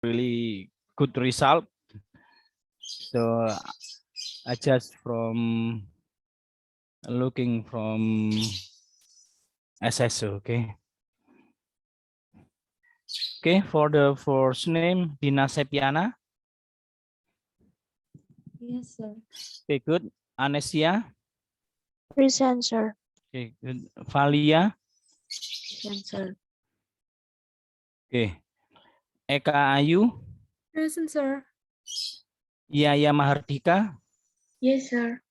really good result. So I just from looking from SSO, okay. Okay, for the first name, Dina Sepiana. Yes, sir. Okay, good. Anesia. Present, sir. Okay, good. Valia. Present, sir. Okay. Eka Ayu. Present, sir. Yaya Mahardika. Yes, sir.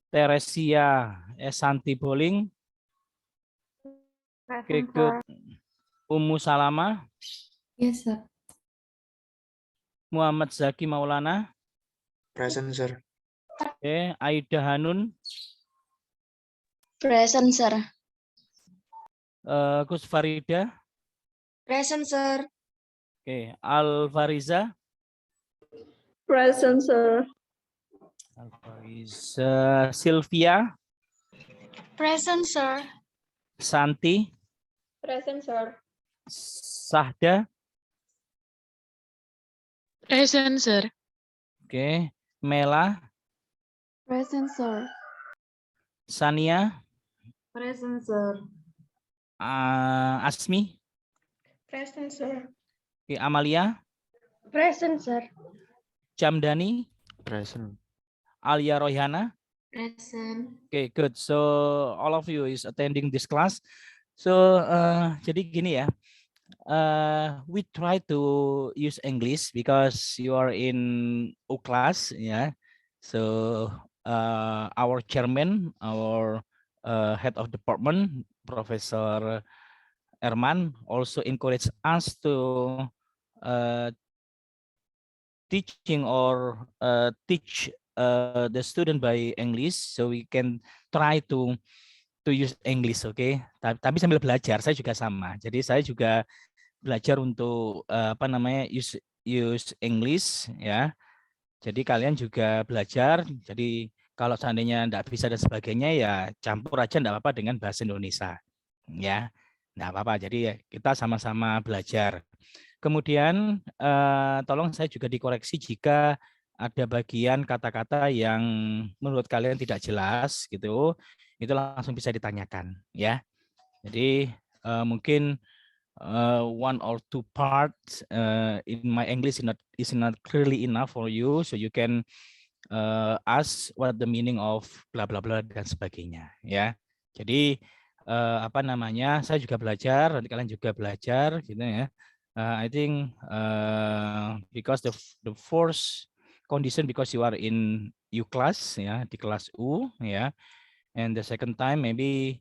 Teresia Esanti Boling. Okay, good. Ummu Salama. Yes, sir. Muhammad Zaki Maulana. Present, sir. Okay, Aida Hanun. Present, sir. Gus Farida. Present, sir. Okay, Alfariza. Present, sir. Alfariza. Sylvia. Present, sir. Santi. Present, sir. Sahda. Present, sir. Okay, Mela. Present, sir. Sania. Present, sir. Asmi. Present, sir. Okay, Amalia. Present, sir. Jamdani. Present. Alia Royhana. Present. Okay, good. So all of you is attending this class. So jadi gini ya. We try to use English because you are in U class, yeah. So our chairman, our head of department, Professor Erman, also encourage us to teaching or teach the student by English, so we can try to use English, okay? Tapi sambil belajar, saya juga sama. Jadi saya juga belajar untuk apa namanya use English, ya. Jadi kalian juga belajar. Jadi kalau seandainya enggak bisa dan sebagainya, ya campur aja enggak apa-apa dengan bahasa Indonesia, ya. Enggak apa-apa. Jadi ya, kita sama-sama belajar. Kemudian tolong saya juga dikoreksi jika ada bagian kata-kata yang menurut kalian tidak jelas gitu, itu langsung bisa ditanyakan, ya. Jadi mungkin one or two parts in my English is not clearly enough for you, so you can ask what the meaning of bla bla bla dan sebagainya, ya. Jadi apa namanya, saya juga belajar, nanti kalian juga belajar, gitu ya. I think because the first condition because you are in U class, ya, di kelas U, ya, and the second time maybe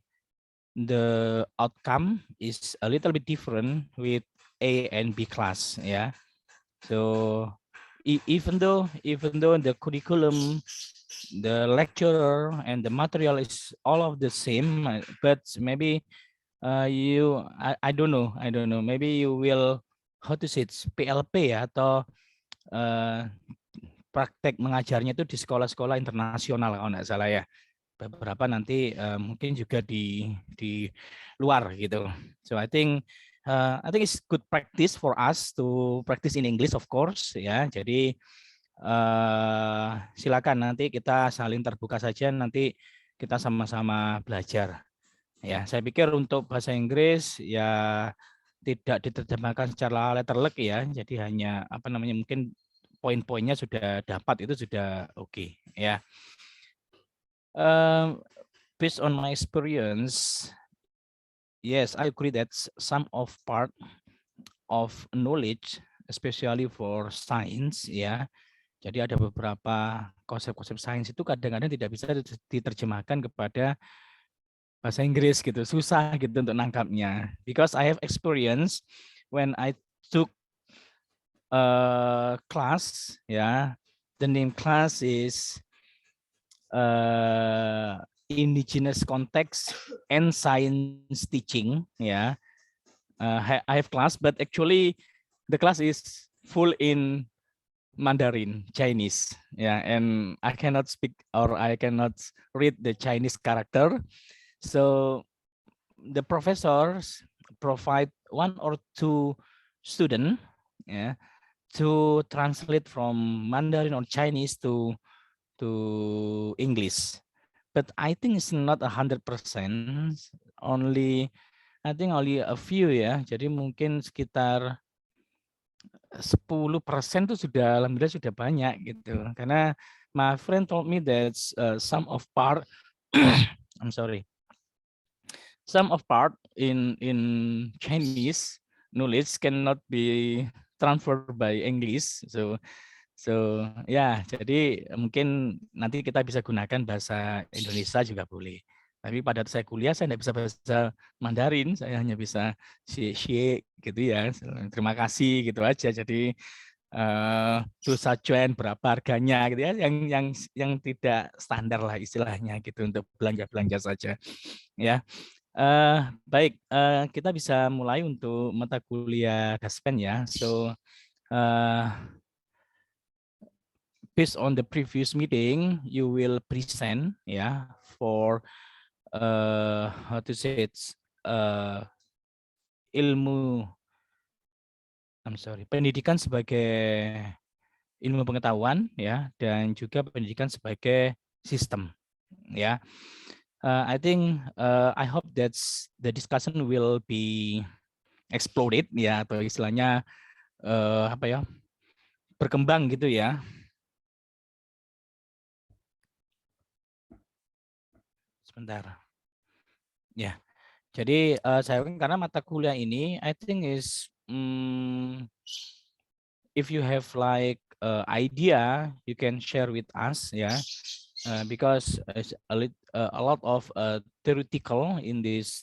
the outcome is a little bit different with A and B class, yeah. So even though the curriculum, the lecturer and the material is all of the same, but maybe I don't know, maybe you will, how to say it, PLP ya, atau praktek mengajarnya itu di sekolah-sekolah internasional kalau nggak salah ya. Beberapa nanti mungkin juga di luar gitu. So I think it's good practice for us to practice in English, of course, ya. Jadi silakan nanti kita saling terbuka saja, nanti kita sama-sama belajar. Ya, saya pikir untuk bahasa Inggris ya tidak diterjemahkan secara letterlek ya. Jadi hanya apa namanya, mungkin poin-poinnya sudah dapat, itu sudah oke, ya. Based on my experience, yes, I agree that some of part of knowledge, especially for science, ya. Jadi ada beberapa konsep-konsep sains itu kadang-kadang tidak bisa diterjemahkan kepada bahasa Inggris gitu, susah gitu untuk nangkapnya. Because I have experience when I took class, ya, the name class is indigenous context and science teaching, ya. I have class, but actually the class is full in Mandarin, Chinese, yeah, and I cannot speak or I cannot read the Chinese character. So the professors provide one or two students, yeah, to translate from Mandarin or Chinese to English. But I think it's not 100%. Only I think only a few ya. Jadi mungkin sekitar 10% tuh sudah alhamdulillah sudah banyak gitu. Karena my friend told me that some of part I'm sorry. Some of part in Chinese knowledge cannot be transferred by English. So ya, jadi mungkin nanti kita bisa gunakan bahasa Indonesia juga boleh. Tapi pada saya kuliah saya tidak bisa bahasa Mandarin, saya hanya bisa xie gitu ya. Terima kasih gitu aja. Jadi dosa cuan berapa harganya gitu ya, yang tidak standar lah istilahnya gitu untuk belanja saja ya. Baik, kita bisa mulai untuk mata kuliah Daspen ya. So based on the previous meeting, you will present for how to say it's ilmu, pendidikan sebagai ilmu pengetahuan ya, dan juga pendidikan sebagai sistem ya. I think I hope that the discussion will be exploded ya, atau istilahnya berkembang gitu ya. Sebentar. Ya. Jadi saya karena mata kuliah ini I think is if you have like idea you can share with us ya. Because it's a lot of theoretical in this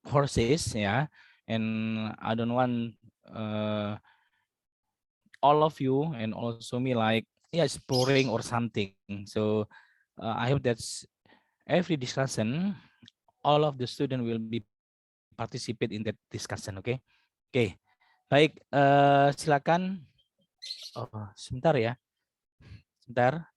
courses ya, and I don't want all of you and also me like exploring or something. So I hope that's every discussion all of the student will be participate in that discussion. Okay. Baik, silakan. Sebentar ya. Sebentar.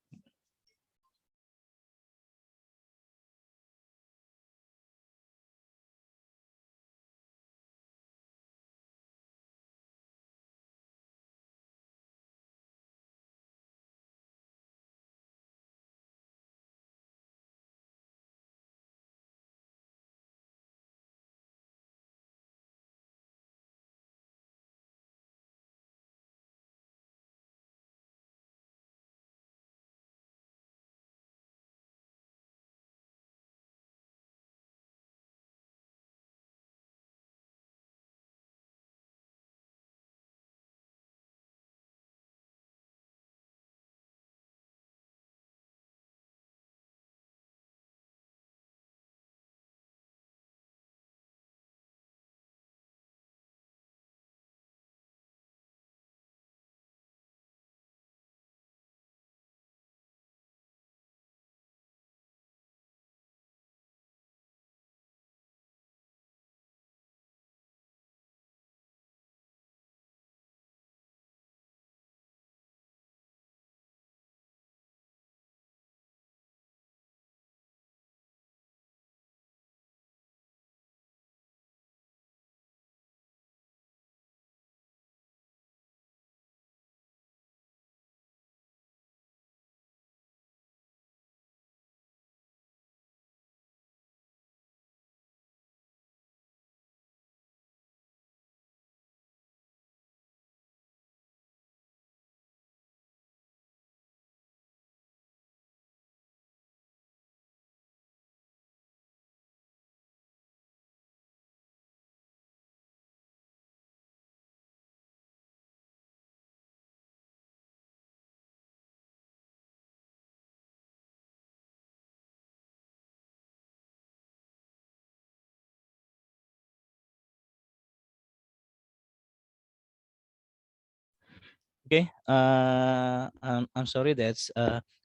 Okay, I'm sorry that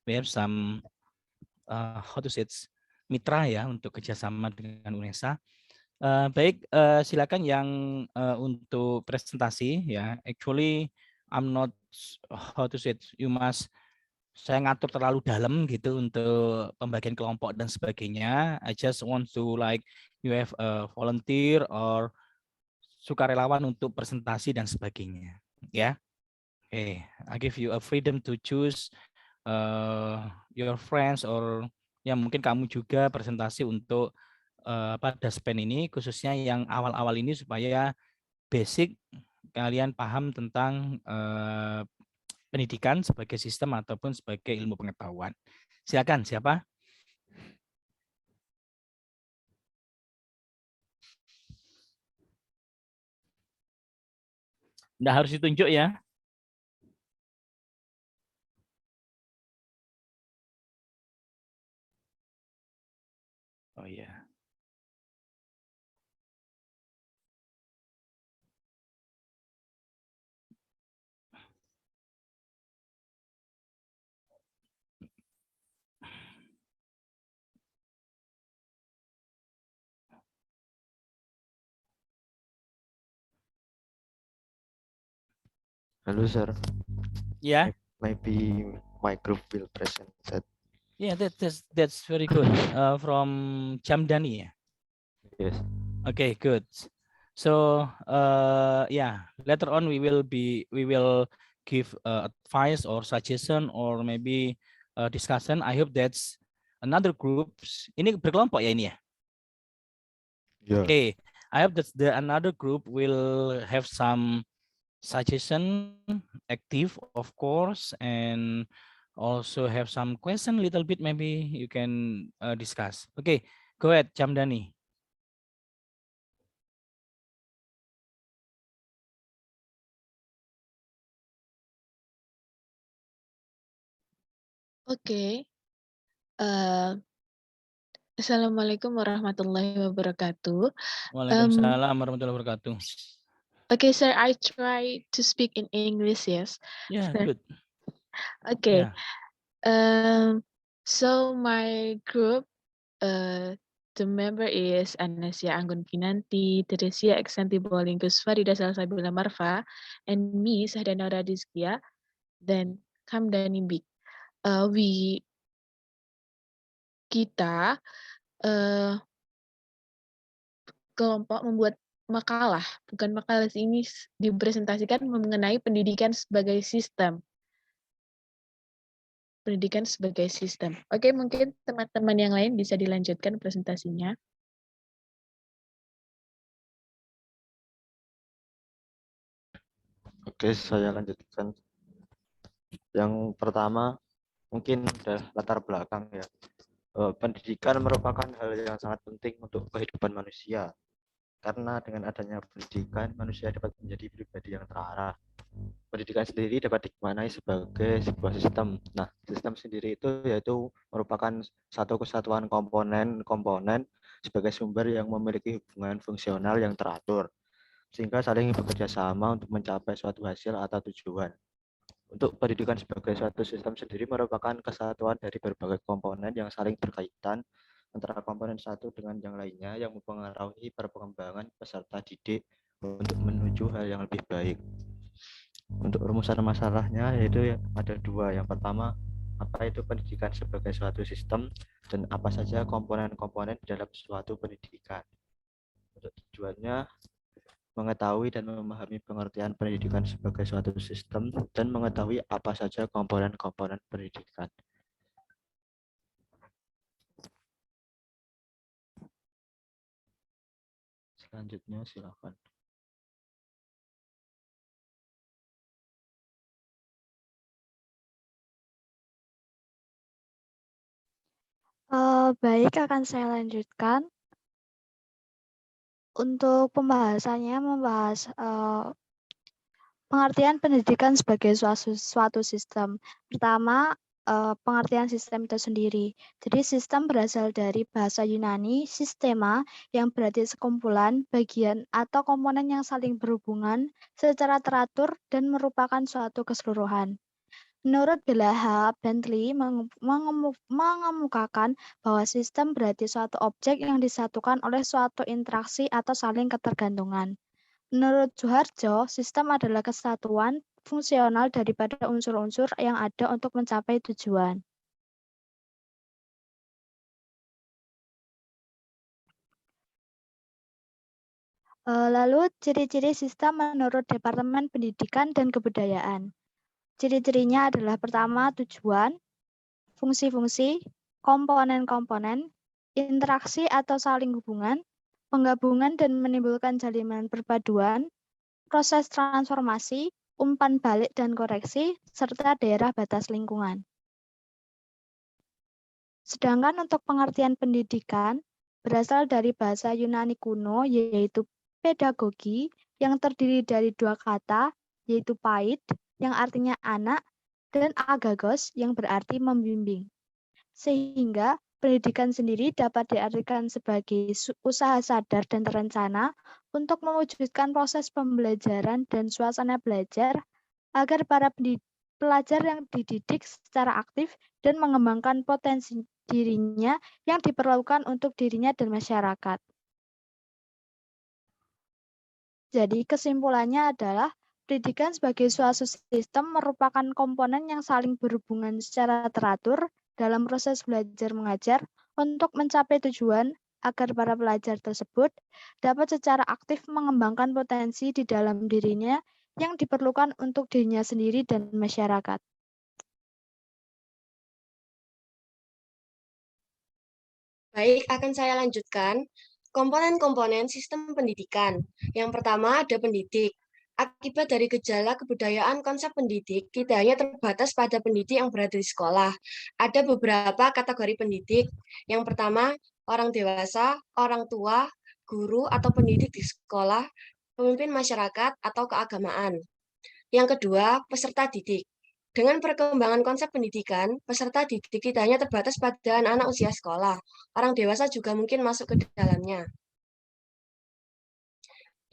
we have some how to say it, mitra ya untuk kerjasama dengan UNESA. Baik, silakan yang untuk presentasi ya. Actually, I'm not how to say it, you must saya ngatur terlalu dalam gitu untuk pembagian kelompok dan sebagainya. I just want to like you have a volunteer or sukarelawan untuk presentasi dan sebagainya. Ya, oke, I give you a freedom to choose your friends or ya mungkin kamu juga presentasi untuk daspen ini, khususnya yang awal-awal ini supaya basic kalian paham tentang pendidikan sebagai sistem ataupun sebagai ilmu pengetahuan. Silakan, siapa? Nggak harus ditunjuk ya. Oh iya. Halo, sir. Ya. Maybe my group will present that. Yeah, that's very good. From Jamdani ya. Yes. Okay, good. So yeah, later on we will give advice or suggestion or maybe discussion. I hope that's another groups. Ini berkelompok ya ini ya. Yeah. Okay, I hope that the another group will have some suggestion, active of course, and also have some question little bit maybe you can discuss. Okay, go ahead, Jamdani. Oke. Assalamualaikum warahmatullahi wabarakatuh. Waalaikumsalam warahmatullahi wabarakatuh. Okay, sir, I try to speak in English, yes. Yeah, Sir. good. Okay. Yeah. So my group, the member is Anasia Anggun Kinanti, Teresia Exanti Bolingkus, Farida Salsabila Marfa, and me, Sahdana Radizkia, then Kamdani Bik. Kita kelompok membuat makalah, bukan makalah ini dipresentasikan mengenai pendidikan sebagai sistem. Pendidikan sebagai sistem. Oke, mungkin teman-teman yang lain bisa dilanjutkan presentasinya. Oke, saya lanjutkan. Yang pertama, mungkin udah latar belakang ya. Pendidikan merupakan hal yang sangat penting untuk kehidupan manusia. Karena dengan adanya pendidikan, manusia dapat menjadi pribadi yang terarah. Pendidikan sendiri dapat dimaknai sebagai sebuah sistem. Nah, sistem sendiri itu yaitu merupakan satu kesatuan komponen-komponen sebagai sumber yang memiliki hubungan fungsional yang teratur, sehingga saling bekerja sama untuk mencapai suatu hasil atau tujuan. Untuk pendidikan sebagai suatu sistem sendiri merupakan kesatuan dari berbagai komponen yang saling berkaitan antara komponen satu dengan yang lainnya yang mempengaruhi perkembangan peserta didik untuk menuju hal yang lebih baik. Untuk rumusan masalahnya yaitu ada dua. Yang pertama, apa itu pendidikan sebagai suatu sistem dan apa saja komponen-komponen dalam suatu pendidikan. Untuk tujuannya, mengetahui dan memahami pengertian pendidikan sebagai suatu sistem dan mengetahui apa saja komponen-komponen pendidikan. Selanjutnya silakan. Baik, akan saya lanjutkan. Untuk pembahasannya membahas pengertian pendidikan sebagai suatu sistem. Pertama, pengertian sistem itu sendiri. Jadi sistem berasal dari bahasa Yunani, sistema, yang berarti sekumpulan, bagian, atau komponen yang saling berhubungan secara teratur dan merupakan suatu keseluruhan. Menurut Bella H. Bentley mengemukakan bahwa sistem berarti suatu objek yang disatukan oleh suatu interaksi atau saling ketergantungan. Menurut Suharjo, sistem adalah kesatuan fungsional daripada unsur-unsur yang ada untuk mencapai tujuan. Lalu ciri-ciri sistem menurut Departemen Pendidikan dan Kebudayaan. Ciri-cirinya adalah pertama tujuan, fungsi-fungsi, komponen-komponen, interaksi atau saling hubungan, penggabungan dan menimbulkan jalinan perpaduan, proses transformasi, umpan balik dan koreksi, serta daerah batas lingkungan. Sedangkan untuk pengertian pendidikan, berasal dari bahasa Yunani kuno, yaitu pedagogi, yang terdiri dari dua kata, yaitu pait, yang artinya anak, dan agagos, yang berarti membimbing. Sehingga pendidikan sendiri dapat diartikan sebagai usaha sadar dan terencana untuk mewujudkan proses pembelajaran dan suasana belajar agar para pelajar yang dididik secara aktif dan mengembangkan potensi dirinya yang diperlukan untuk dirinya dan masyarakat. Jadi kesimpulannya adalah pendidikan sebagai suatu sistem merupakan komponen yang saling berhubungan secara teratur dalam proses belajar mengajar untuk mencapai tujuan agar para pelajar tersebut dapat secara aktif mengembangkan potensi di dalam dirinya yang diperlukan untuk dirinya sendiri dan masyarakat. Baik, akan saya lanjutkan. Komponen-komponen sistem pendidikan. Yang pertama ada pendidik. Akibat dari gejala kebudayaan konsep pendidik tidak hanya terbatas pada pendidik yang berada di sekolah. Ada beberapa kategori pendidik. Yang pertama, orang dewasa, orang tua, guru atau pendidik di sekolah, pemimpin masyarakat atau keagamaan. Yang kedua, peserta didik. Dengan perkembangan konsep pendidikan, peserta didik tidak hanya terbatas pada anak-anak usia sekolah, orang dewasa juga mungkin masuk ke dalamnya.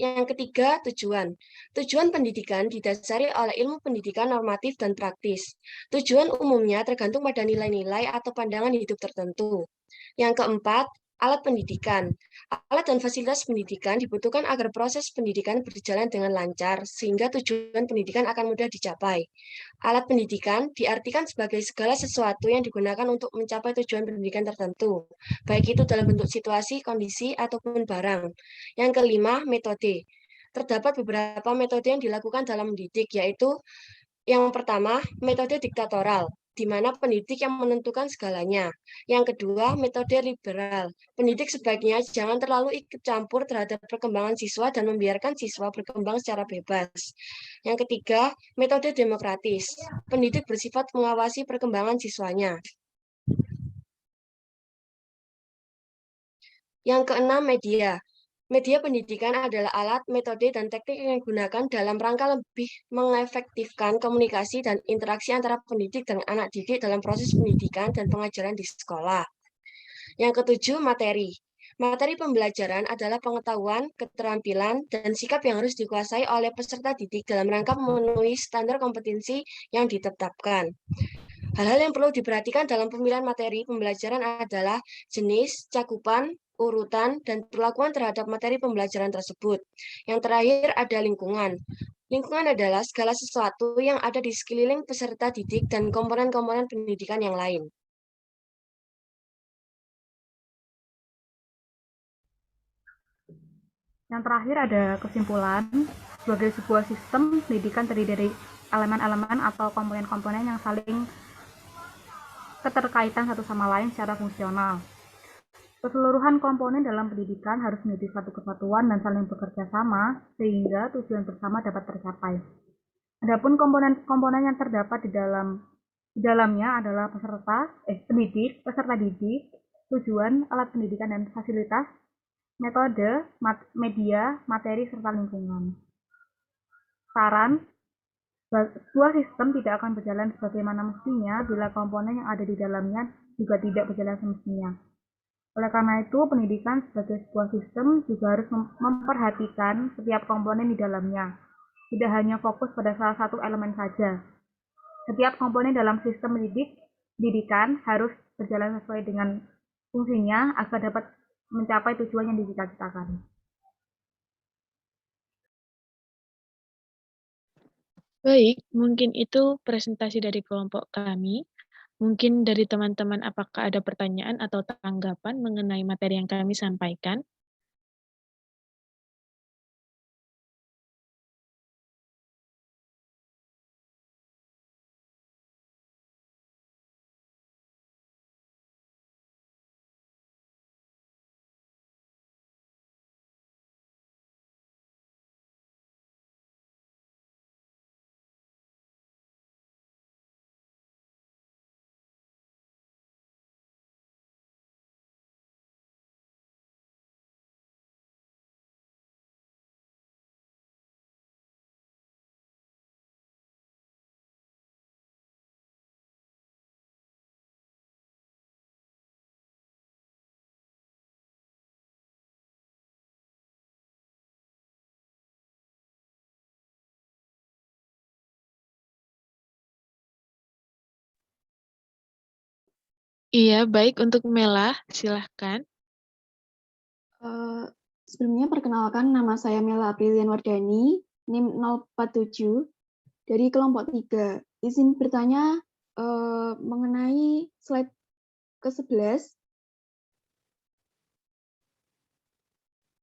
Yang ketiga, tujuan. Tujuan pendidikan didasari oleh ilmu pendidikan normatif dan praktis. Tujuan umumnya tergantung pada nilai-nilai atau pandangan hidup tertentu. Yang keempat, alat pendidikan. Alat dan fasilitas pendidikan dibutuhkan agar proses pendidikan berjalan dengan lancar, sehingga tujuan pendidikan akan mudah dicapai. Alat pendidikan diartikan sebagai segala sesuatu yang digunakan untuk mencapai tujuan pendidikan tertentu, baik itu dalam bentuk situasi, kondisi, ataupun barang. Yang kelima, metode. Terdapat beberapa metode yang dilakukan dalam mendidik, yaitu yang pertama, metode diktatoral, di mana pendidik yang menentukan segalanya. Yang kedua, metode liberal. Pendidik sebaiknya jangan terlalu ikut campur terhadap perkembangan siswa dan membiarkan siswa berkembang secara bebas. Yang ketiga, metode demokratis. Pendidik bersifat mengawasi perkembangan siswanya. Yang keenam, media. Media pendidikan adalah alat, metode, dan teknik yang digunakan dalam rangka lebih mengefektifkan komunikasi dan interaksi antara pendidik dan anak didik dalam proses pendidikan dan pengajaran di sekolah. Yang ketujuh, materi. Materi pembelajaran adalah pengetahuan, keterampilan, dan sikap yang harus dikuasai oleh peserta didik dalam rangka memenuhi standar kompetensi yang ditetapkan. Hal-hal yang perlu diperhatikan dalam pemilihan materi pembelajaran adalah jenis, cakupan, urutan, dan perlakuan terhadap materi pembelajaran tersebut. Yang terakhir ada lingkungan. Lingkungan adalah segala sesuatu yang ada di sekeliling peserta didik dan komponen-komponen pendidikan yang lain. Yang terakhir ada kesimpulan, sebagai sebuah sistem pendidikan terdiri dari elemen-elemen atau komponen-komponen yang saling keterkaitan satu sama lain secara fungsional. Keseluruhan komponen dalam pendidikan harus menjadi satu kesatuan dan saling bekerja sama sehingga tujuan bersama dapat tercapai. Adapun komponen-komponen yang terdapat di dalamnya adalah peserta didik, tujuan, alat pendidikan dan fasilitas, metode, media, materi, serta lingkungan. Saran, sebuah sistem tidak akan berjalan sebagaimana mestinya bila komponen yang ada di dalamnya juga tidak berjalan semestinya. Oleh karena itu, pendidikan sebagai sebuah sistem juga harus memperhatikan setiap komponen di dalamnya. Tidak hanya fokus pada salah satu elemen saja. Setiap komponen dalam sistem pendidikan harus berjalan sesuai dengan fungsinya agar dapat mencapai tujuan yang dicita-citakan. Baik, mungkin itu presentasi dari kelompok kami. Mungkin dari teman-teman apakah ada pertanyaan atau tanggapan mengenai materi yang kami sampaikan? Iya, baik untuk Mela, silahkan. Sebelumnya perkenalkan, nama saya Mela Aprilian Wardani, NIM 047 dari kelompok 3. Izin bertanya mengenai slide ke-11.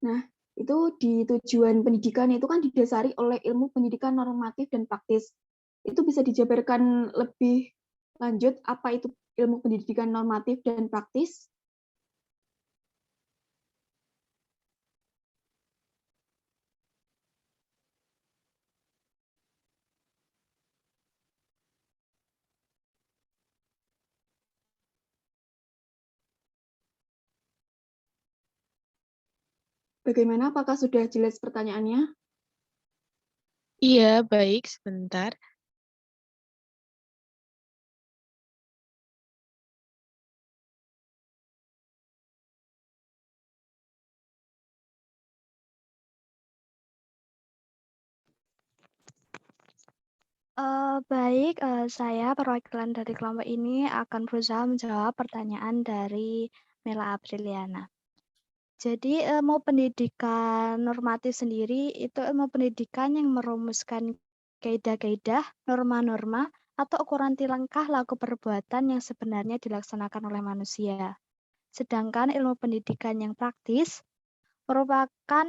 Nah, itu di tujuan pendidikan itu kan didasari oleh ilmu pendidikan normatif dan praktis. Itu bisa dijabarkan lebih lanjut apa itu ilmu pendidikan normatif dan praktis? Bagaimana? Apakah sudah jelas pertanyaannya? Iya, baik, sebentar. Baik, saya perwakilan dari kelompok ini akan berusaha menjawab pertanyaan dari Mela Apriliana. Jadi ilmu pendidikan normatif sendiri itu ilmu pendidikan yang merumuskan kaidah-kaidah, norma-norma, atau ukuran langkah laku perbuatan yang sebenarnya dilaksanakan oleh manusia. Sedangkan ilmu pendidikan yang praktis merupakan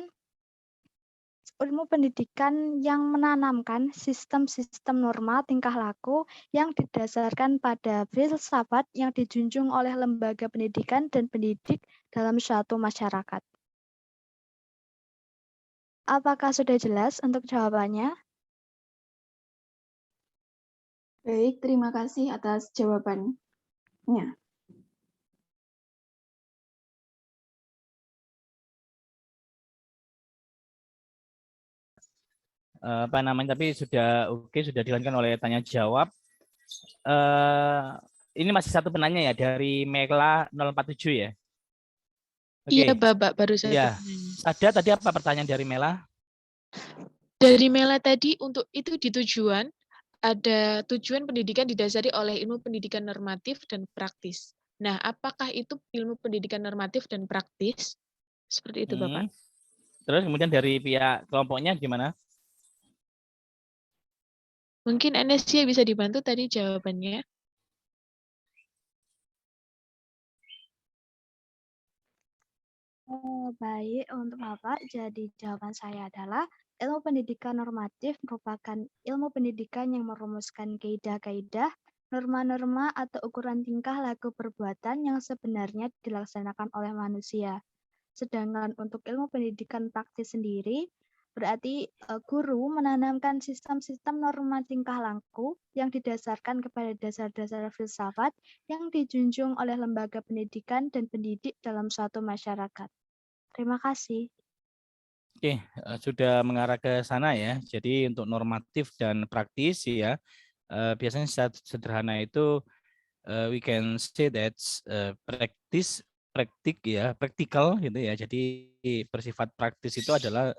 ilmu pendidikan yang menanamkan sistem-sistem norma tingkah laku yang didasarkan pada filsafat yang dijunjung oleh lembaga pendidikan dan pendidik dalam suatu masyarakat. Apakah sudah jelas untuk jawabannya? Baik, terima kasih atas jawabannya. Apa namanya, tapi sudah oke, sudah dilanjutkan oleh tanya jawab. Ini masih satu penanya ya dari Mela 047 ya. Iya, Oke. Bapak, baru satu Ya. penanya. Ada tadi apa pertanyaan dari Mela? Dari Mela tadi, untuk itu di tujuan, ada tujuan pendidikan didasari oleh ilmu pendidikan normatif dan praktis. Nah, apakah itu ilmu pendidikan normatif dan praktis? Seperti itu, Bapak. Terus kemudian dari pihak kelompoknya gimana? Mungkin Anesia bisa dibantu tadi jawabannya. Baik, untuk Bapak, jadi jawaban saya adalah ilmu pendidikan normatif merupakan ilmu pendidikan yang merumuskan kaidah-kaidah, norma-norma atau ukuran tingkah laku perbuatan yang sebenarnya dilaksanakan oleh manusia. Sedangkan untuk ilmu pendidikan praktis sendiri, berarti guru menanamkan sistem-sistem norma tingkah laku yang didasarkan kepada dasar-dasar filsafat yang dijunjung oleh lembaga pendidikan dan pendidik dalam suatu masyarakat. Terima kasih. Oke, sudah mengarah ke sana ya. Jadi untuk normatif dan praktis ya, biasanya sederhana itu we can say that praktik ya, praktikal gitu ya. Jadi bersifat praktis itu adalah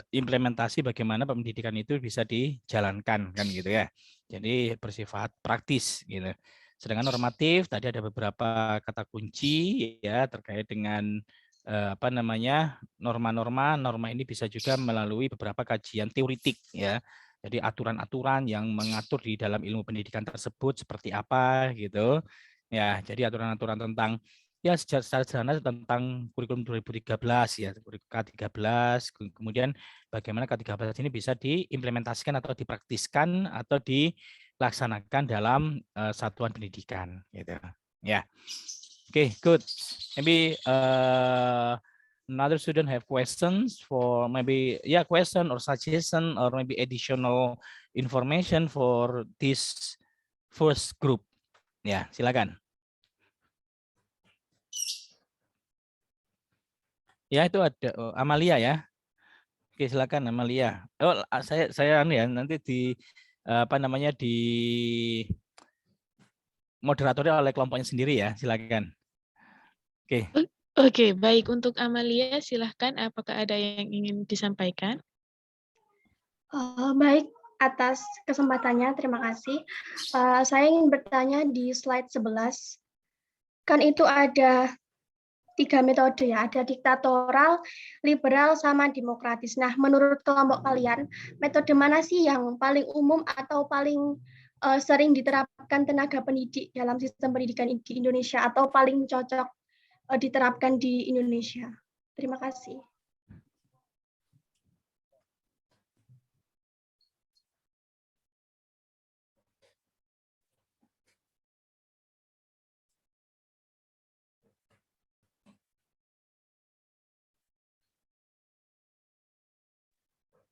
implementasi bagaimana pendidikan itu bisa dijalankan kan gitu ya. Jadi bersifat praktis gitu. Sedangkan normatif tadi ada beberapa kata kunci ya terkait dengan apa namanya norma ini bisa juga melalui beberapa kajian teoritik ya. Jadi aturan-aturan yang mengatur di dalam ilmu pendidikan tersebut seperti apa gitu. Ya, jadi aturan-aturan tentang ya secara sederhana tentang kurikulum 2013 ya, K13, kemudian bagaimana K13 ini bisa diimplementasikan atau dipraktiskan atau dilaksanakan dalam satuan pendidikan gitu. Ya. Okay, good. Maybe another student have questions for maybe question or suggestion or maybe additional information for this first group. Ya, silakan. Ya, itu ada Amalia ya. Oke, silakan Amalia. Oh, saya ya nanti di apa namanya di moderatornya oleh kelompoknya sendiri ya. Silakan. Oke. Oke, baik. Untuk Amalia, silahkan. Apakah ada yang ingin disampaikan? Baik, atas kesempatannya, terima kasih. Saya ingin bertanya di slide 11. Kan itu ada 3 metode ya, ada diktatoral, liberal, sama demokratis. Nah, menurut kelompok kalian, metode mana sih yang paling umum atau paling sering diterapkan tenaga pendidik dalam sistem pendidikan di Indonesia atau paling cocok diterapkan di Indonesia? Terima kasih.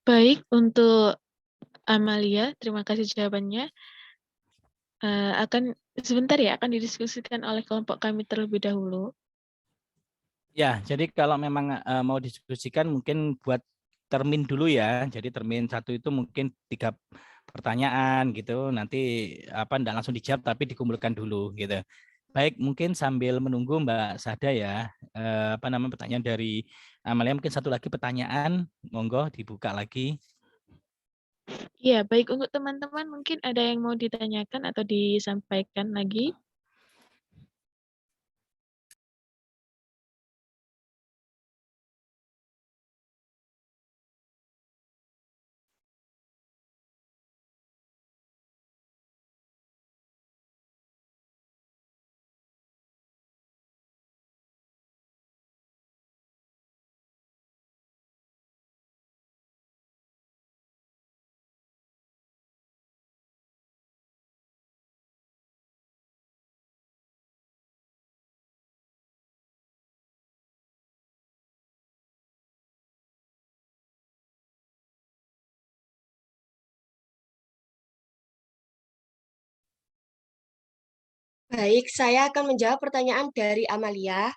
Baik, untuk Amalia, terima kasih jawabannya. Akan sebentar ya, akan didiskusikan oleh kelompok kami terlebih dahulu. Ya, jadi kalau memang mau diskusikan mungkin buat termin dulu ya. Jadi termin 1 itu mungkin 3 pertanyaan gitu. Nanti enggak langsung dijawab tapi dikumpulkan dulu gitu. Baik, mungkin sambil menunggu Mbak Sada ya. Pertanyaan dari Amalia, mungkin satu lagi pertanyaan, monggo dibuka lagi. Iya, baik, untuk teman-teman mungkin ada yang mau ditanyakan atau disampaikan lagi? Baik, saya akan menjawab pertanyaan dari Amalia.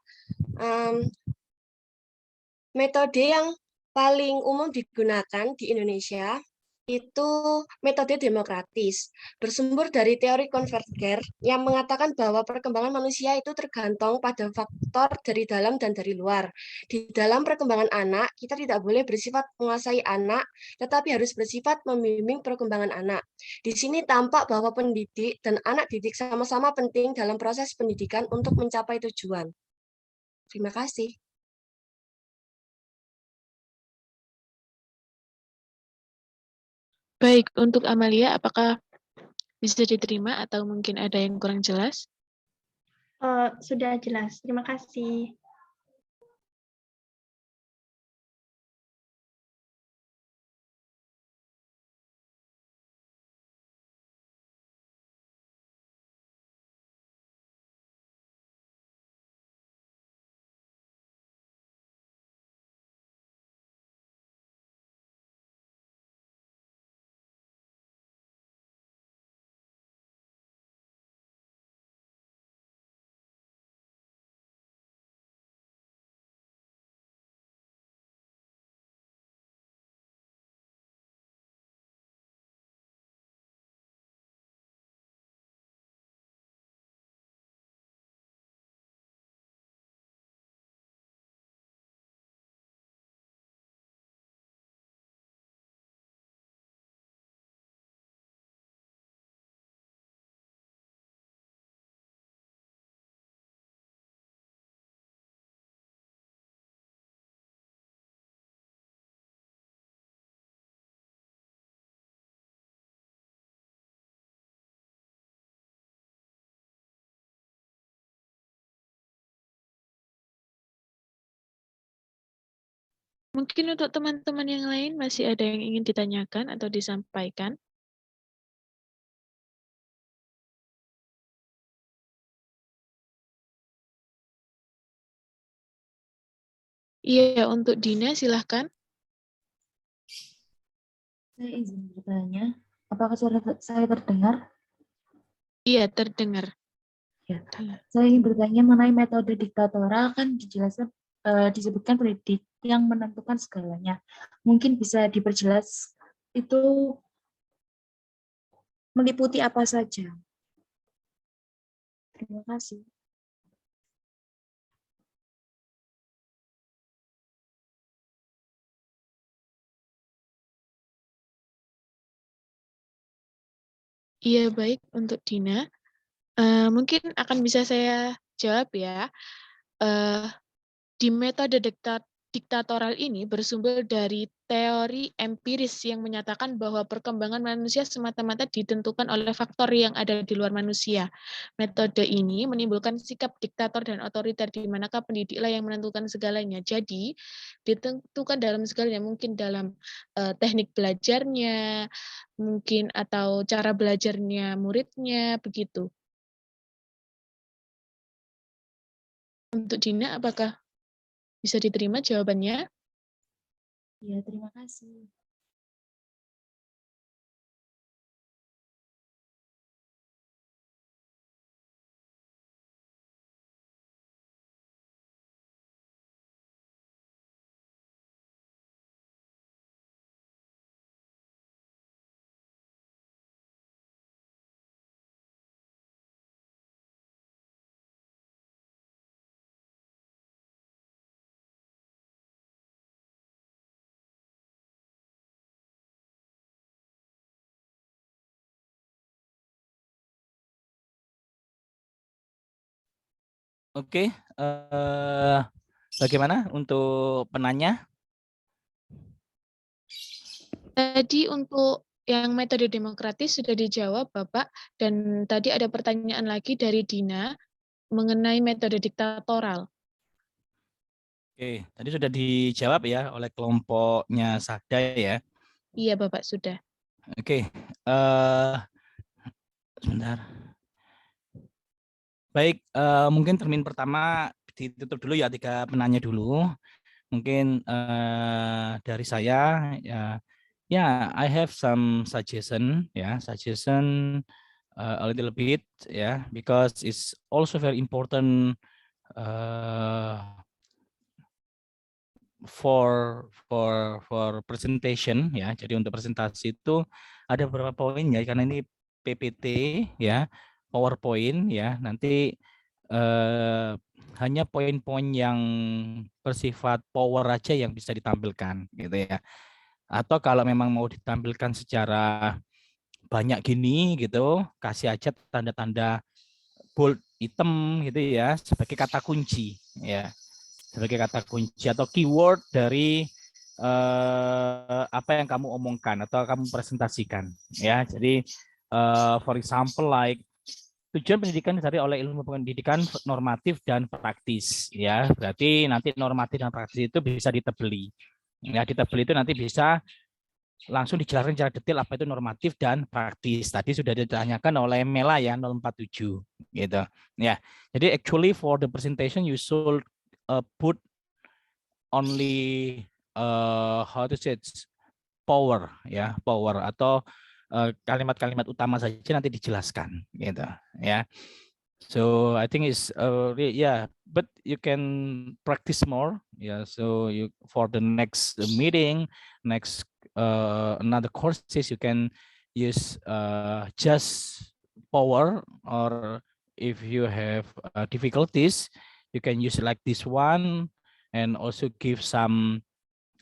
Metode yang paling umum digunakan di Indonesia itu metode demokratis, bersumber dari teori Konverger yang mengatakan bahwa perkembangan manusia itu tergantung pada faktor dari dalam dan dari luar. Di dalam perkembangan anak, kita tidak boleh bersifat menguasai anak, tetapi harus bersifat membimbing perkembangan anak. Di sini tampak bahwa pendidik dan anak didik sama-sama penting dalam proses pendidikan untuk mencapai tujuan. Terima kasih. Baik, untuk Amalia, apakah bisa diterima atau mungkin ada yang kurang jelas? Sudah jelas, terima kasih. Mungkin untuk teman-teman yang lain masih ada yang ingin ditanyakan atau disampaikan? Iya, untuk Dina silahkan. Saya izin bertanya, apakah suara saya terdengar? Iya, terdengar. Ya. Saya ingin bertanya mengenai metode diktatorial, kan dijelaskan disebutkan pendidik yang menentukan segalanya. Mungkin bisa diperjelas itu meliputi apa saja? Terima kasih. Iya, baik untuk Dina. Mungkin akan bisa saya jawab ya. Di metode diktatoral ini bersumber dari teori empiris yang menyatakan bahwa perkembangan manusia semata-mata ditentukan oleh faktor yang ada di luar manusia. Metode ini menimbulkan sikap diktator dan otoriter di manakah pendidiklah yang menentukan segalanya. Jadi, ditentukan dalam segalanya, mungkin dalam teknik belajarnya, mungkin atau cara belajarnya muridnya, begitu. Untuk Dina, apakah bisa diterima jawabannya? Ya, terima kasih. Oke, bagaimana untuk penanya? Tadi untuk yang metode demokratis sudah dijawab, Bapak. Dan tadi ada pertanyaan lagi dari Dina mengenai metode diktatoral. Oke, tadi sudah dijawab ya oleh kelompoknya Sada ya. Iya, Bapak, sudah. Oke, sebentar. Baik, mungkin termin pertama ditutup dulu ya, 3 penanya dulu. Mungkin dari saya ya, I have some suggestion a little bit because it's also very important for presentation ya. Jadi untuk presentasi itu ada beberapa poin ya, karena ini PPT ya, PowerPoint ya. Nanti hanya poin-poin yang bersifat power aja yang bisa ditampilkan gitu ya. Atau kalau memang mau ditampilkan secara banyak gini gitu, kasih aja tanda-tanda bold hitam gitu ya sebagai kata kunci ya. Sebagai kata kunci atau keyword dari apa yang kamu omongkan atau kamu presentasikan ya. Jadi for example like tujuan pendidikan disari oleh ilmu pendidikan normatif dan praktis ya. Berarti nanti normatif dan praktis itu bisa ditebeli. Ya, ditebeli itu nanti bisa langsung dijelaskan secara detail apa itu normatif dan praktis. Tadi sudah ditanyakan oleh Mela ya 047 gitu. Ya. Jadi actually for the presentation you should put only how to say it, power ya, power atau kalimat-kalimat utama saja nanti dijelaskan gitu ya. So I think it's but you can practice more so you for the next meeting, next another courses you can use just power, or if you have difficulties you can use like this one and also give some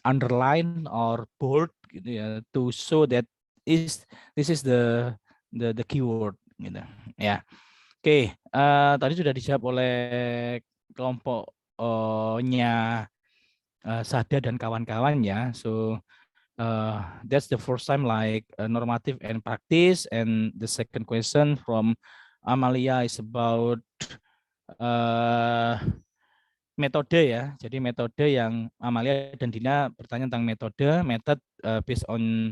underline or bold gitu ya, to show that this is the keyword gitu ya. Oke, tadi sudah dijawab oleh kelompoknya Sada dan kawan-kawan ya. So that's the first time like normative and practice, and the second question from Amalia is about metode ya. Jadi metode yang Amalia dan Dina bertanya tentang method based on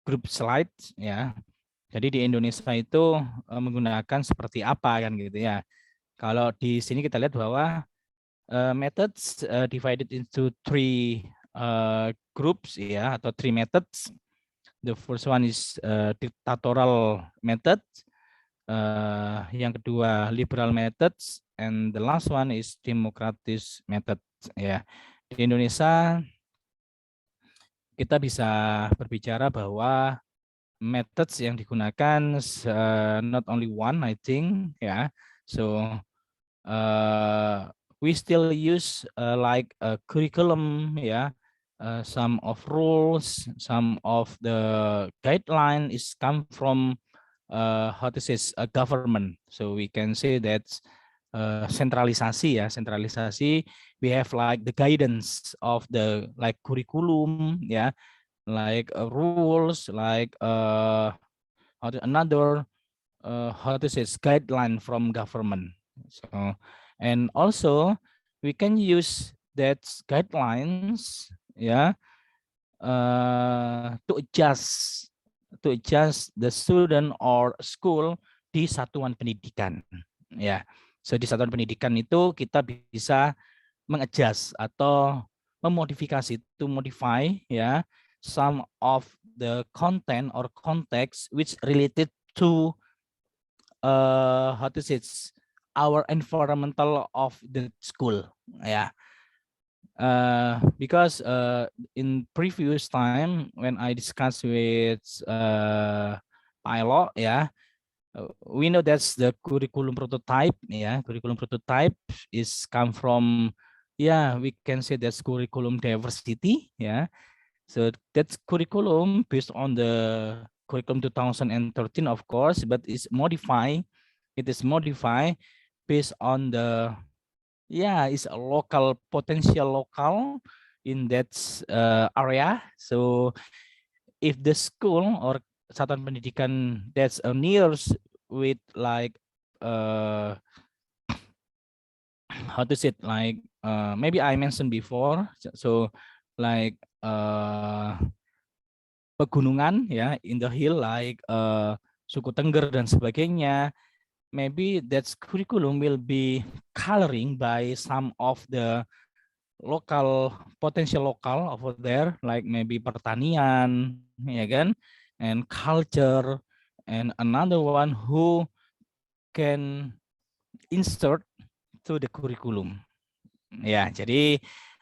group slides ya. Jadi di Indonesia itu menggunakan seperti apa kan gitu ya. Kalau di sini kita lihat bahwa methods divided into 3 groups ya, atau 3 methods. The first one is dictatorial method. Yang kedua liberal methods, and the last one is democratic method ya. Di Indonesia kita bisa berbicara bahwa methods yang digunakan not only one I think ya. So we still use like a curriculum some of rules, some of the guideline is come from how to say a government. So we can say that sentralisasi ya, sentralisasi. We have like the guidance of the like curriculum ya, like rules, like another how to say guideline from government. So and also we can use that guidelines ya to adjust the student or school di satuan pendidikan ya. So di satuan pendidikan itu kita bisa mengadjust atau memodifikasi, to modify ya some of the content or context which related to how to say our environmental of the school ya. Because in previous time when I discussed with Pilot ya, we know that's the curriculum prototype ya. Curriculum prototype is come from we can say that's curriculum diversity ya. So that's curriculum based on the curriculum 2013 of course, but it's modified. It is modified based on the it's a local potential local in that area. So if the school or satuan pendidikan that's nearest with like how to say it, like maybe I mentioned before, so like pegunungan ya, in the hill like suku Tengger dan sebagainya, maybe that curriculum will be coloring by some of the local potential local over there, like maybe pertanian ya kan, and culture, and another one who can insert to the curriculum ya. Jadi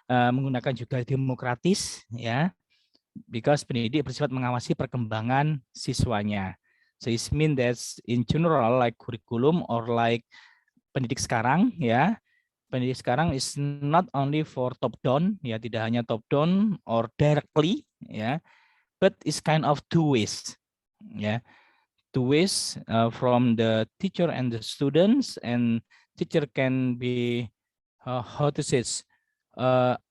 menggunakan juga demokratis ya, because pendidik bersifat mengawasi perkembangan siswanya. So it means that in general like curriculum or like pendidik sekarang ya, pendidik sekarang is not only for top down ya, tidak hanya top down or directly ya, but it's kind of two ways ya, two ways from the teacher and the students, and teacher can be how to say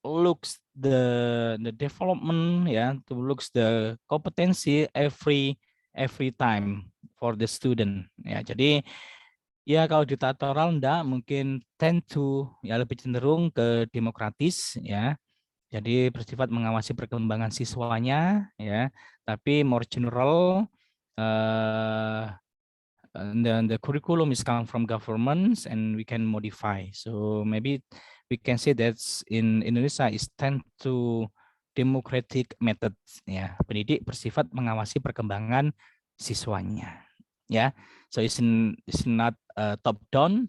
looks the development ya, to looks the competency every time for the student ya. Jadi ya kalau diktatorial enggak, mungkin tend to ya lebih cenderung ke demokratis ya. Jadi bersifat mengawasi perkembangan siswanya ya, tapi more general and then the curriculum is come from governments and we can modify. So maybe we can say that's in Indonesia is tend to democratic methods ya. Pendidik bersifat mengawasi perkembangan siswanya ya. So it's not top down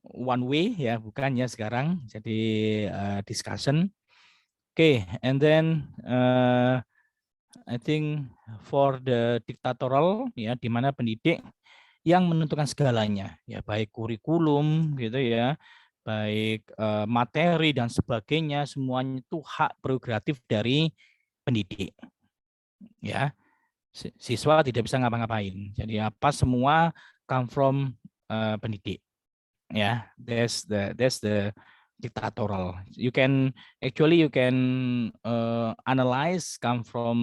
one way ya, bukan ya sekarang. Jadi discussion. Okay, and then I think for the dictatorial ya, di mana pendidik yang menentukan segalanya ya, baik kurikulum gitu ya, baik materi dan sebagainya, semuanya itu hak prerogatif dari pendidik ya. Siswa tidak bisa ngapa-ngapain, jadi apa semua come from pendidik ya. That's the dictatorial. You can analyze come from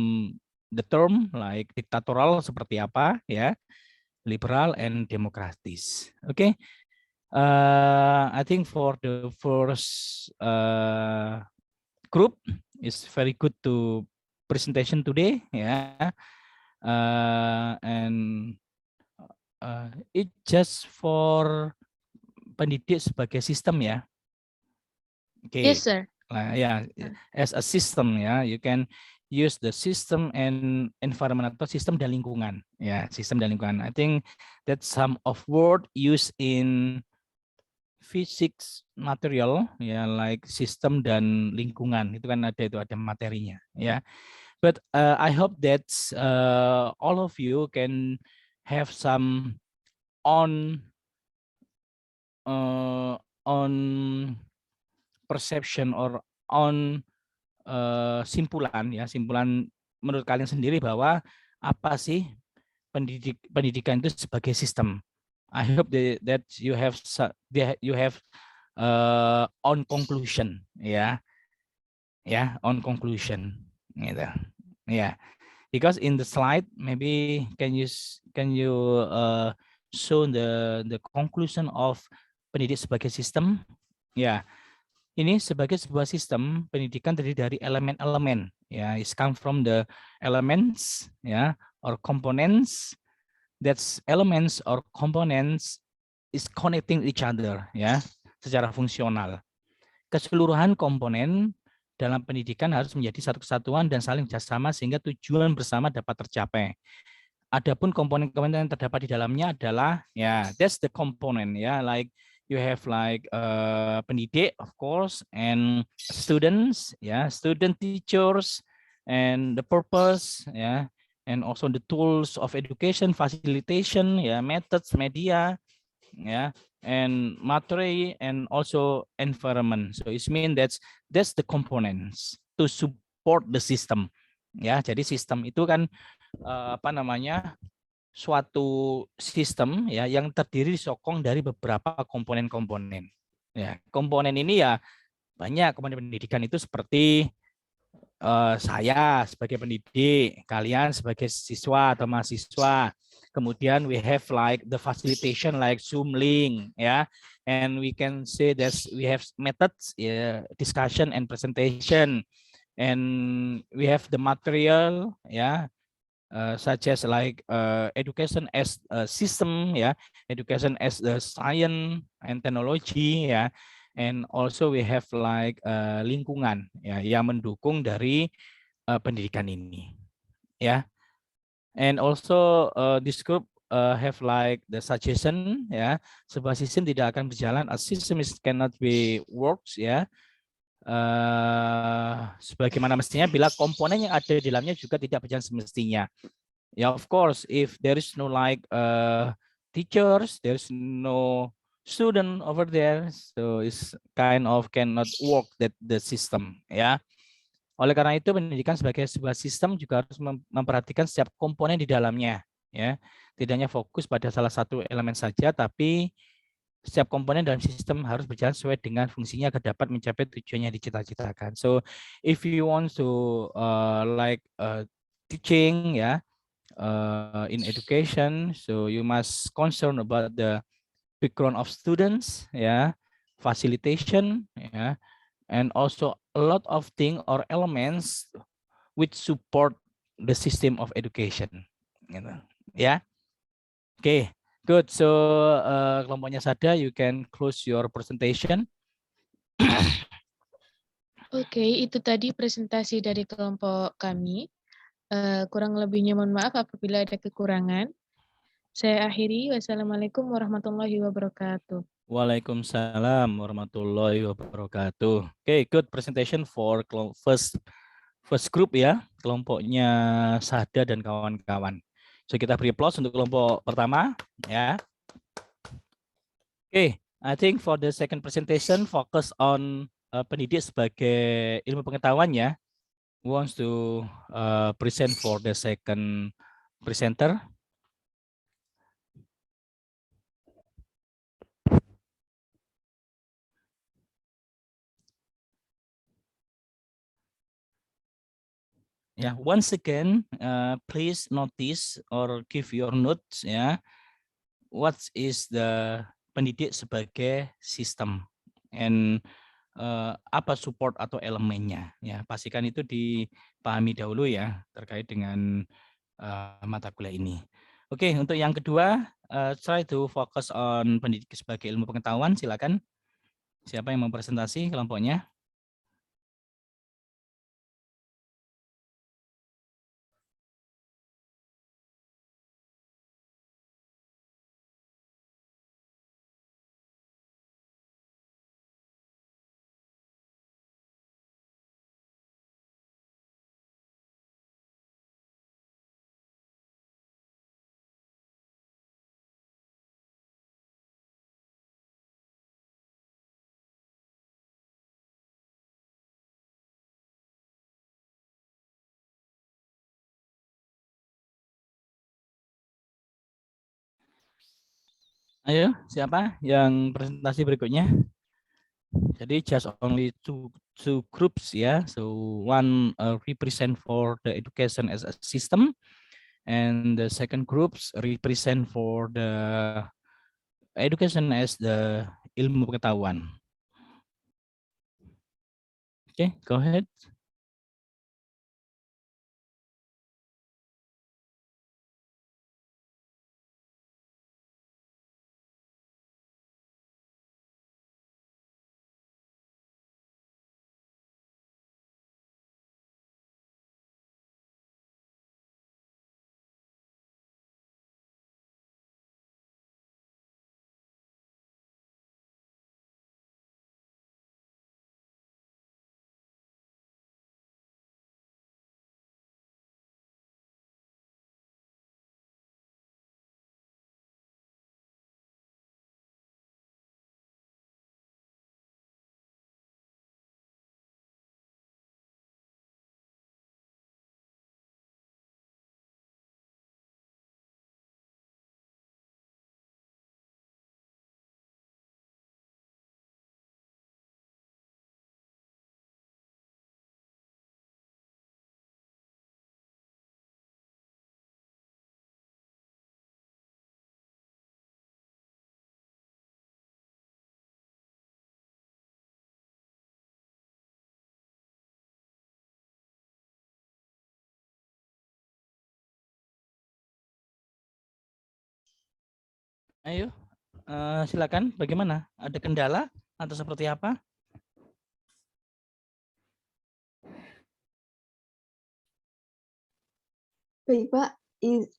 the term like dictatorial seperti apa ya, liberal and democratis. Okay, I think for the first group is very good to presentation today ya, and it just for pendidik sebagai sistem ya. Okay. Yes, sir. As a system ya, you can use the system and environment atau sistem dan lingkungan ya, sistem dan lingkungan. I think that some of word used in physics material ya, like sistem dan lingkungan itu kan ada materinya ya. But I hope that all of you can have some on perception or on simpulan ya, simpulan menurut kalian sendiri bahwa apa sih pendidikan itu sebagai sistem I hope that you have on conclusion, ya, on conclusion, gitu, ya. Because in the slide, maybe can you show the conclusion of pendidik sebagai sistem, ya. Ini sebagai sebuah sistem pendidikan terdiri dari elemen-elemen, ya, it's come from the elements, ya, or components. That's elements or components is connecting each other, ya, secara fungsional. Keseluruhan komponen dalam pendidikan harus menjadi satu kesatuan dan saling bekerjasama sehingga tujuan bersama dapat tercapai. Adapun komponen-komponen yang terdapat di dalamnya adalah, ya, that's the component, ya, like you have like pendidik, of course, and students, ya, student teachers, and the purpose, ya, and also the tools of education, facilitation, ya, methods, media, ya, and materi, and also environment. So it means that's the components to support the system. Ya, jadi sistem itu kan apa namanya, suatu sistem, ya, yang terdiri disokong dari beberapa komponen-komponen. Ya, komponen ini ya banyak. Komponen pendidikan itu seperti saya sebagai pendidik, kalian sebagai siswa atau mahasiswa. Kemudian we have like the facilitation like Zoom link, ya, and we can say that we have methods, discussion and presentation, and we have the material, ya, such as like education as a system, ya, education as the science and technology, ya, and also we have like lingkungan, ya, yang mendukung dari pendidikan ini, ya, and also this group have like the suggestion, ya, sebuah sistem tidak akan berjalan, a system is cannot be works, ya, sebagaimana mestinya bila komponen yang ada di dalamnya juga tidak berjalan semestinya. Yeah, of course, if there is no like teachers, there's no student over there, so it's kind of cannot work that the system, ya. Oleh karena itu pendidikan sebagai sebuah sistem juga harus memperhatikan setiap komponen di dalamnya, ya. Tidak hanya fokus pada salah satu elemen saja, tapi setiap komponen dalam sistem harus berjalan sesuai dengan fungsinya agar dapat mencapai tujuan yang dicita-citakan. So if you want to like teaching, ya, in education, so you must concern about the background of students, ya, facilitation, ya, and also a lot of things or elements which support the system of education, gitu, ya. Okay, good. So kelompoknya Sada, you can close your presentation. Oke, itu tadi presentasi dari kelompok kami. Kurang lebihnya mohon maaf apabila ada kekurangan. Saya akhiri. Wassalamualaikum warahmatullahi wabarakatuh. Waalaikumsalam warahmatullahi wabarakatuh. Okay, good presentation for first group, ya, kelompoknya Sada dan kawan-kawan. So kita beri applause untuk kelompok pertama, ya. Okay, I think for the second presentation focus on pendidik sebagai ilmu pengetahuan, ya. Who wants to present for the second presenter? Yeah, once again, please notice or give your notes, ya. What is the pendidik sebagai sistem, and apa support atau elemennya, ya. Pastikan itu dipahami dahulu, ya, terkait dengan mata kuliah ini. Oke, untuk yang kedua, try to focus on pendidik sebagai ilmu pengetahuan. Silakan. Siapa yang mau presentasi kelompoknya? Ayo, siapa yang presentasi berikutnya? Jadi just only two groups ya. So one represent for the education as a system, and the second groups represent for the education as the ilmu pengetahuan. Okay, go ahead. Ayo, silakan. Bagaimana? Ada kendala atau seperti apa? Baik, Pak.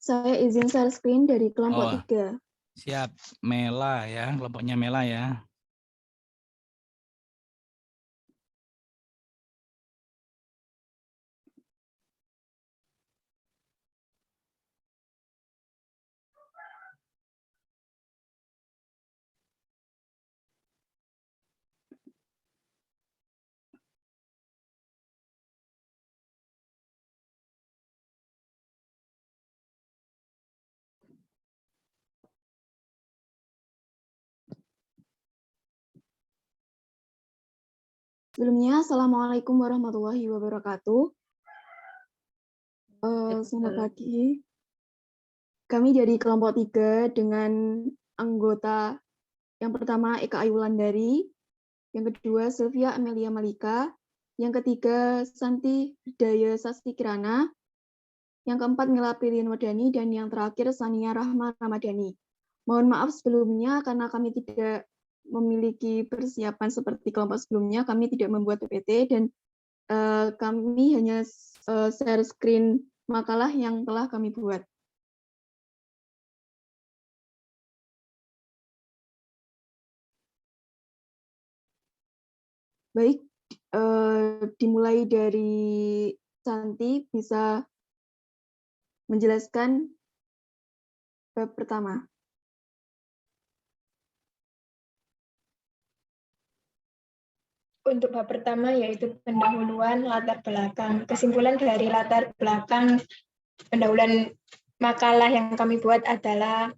Saya izin share screen dari kelompok 3. Siap, Mela ya, kelompoknya Mela ya. Sebelumnya, Assalamualaikum warahmatullahi wabarakatuh. Selamat pagi. Kami dari kelompok 3 dengan anggota yang pertama Eka Ayu Wulandari, yang kedua Sylvia Amelia Malika, yang ketiga Santi Hidayah Sasti Kirana, yang keempat Mila Prilian Wardani, dan yang terakhir Sania Rahma Ramadhani. Mohon maaf sebelumnya karena kami tidak memiliki persiapan seperti kelompok sebelumnya, kami tidak membuat PPT dan kami hanya share screen makalah yang telah kami buat. Baik, dimulai dari Santi, bisa menjelaskan bab pertama. Untuk bab pertama yaitu pendahuluan latar belakang. Kesimpulan dari latar belakang pendahuluan makalah yang kami buat adalah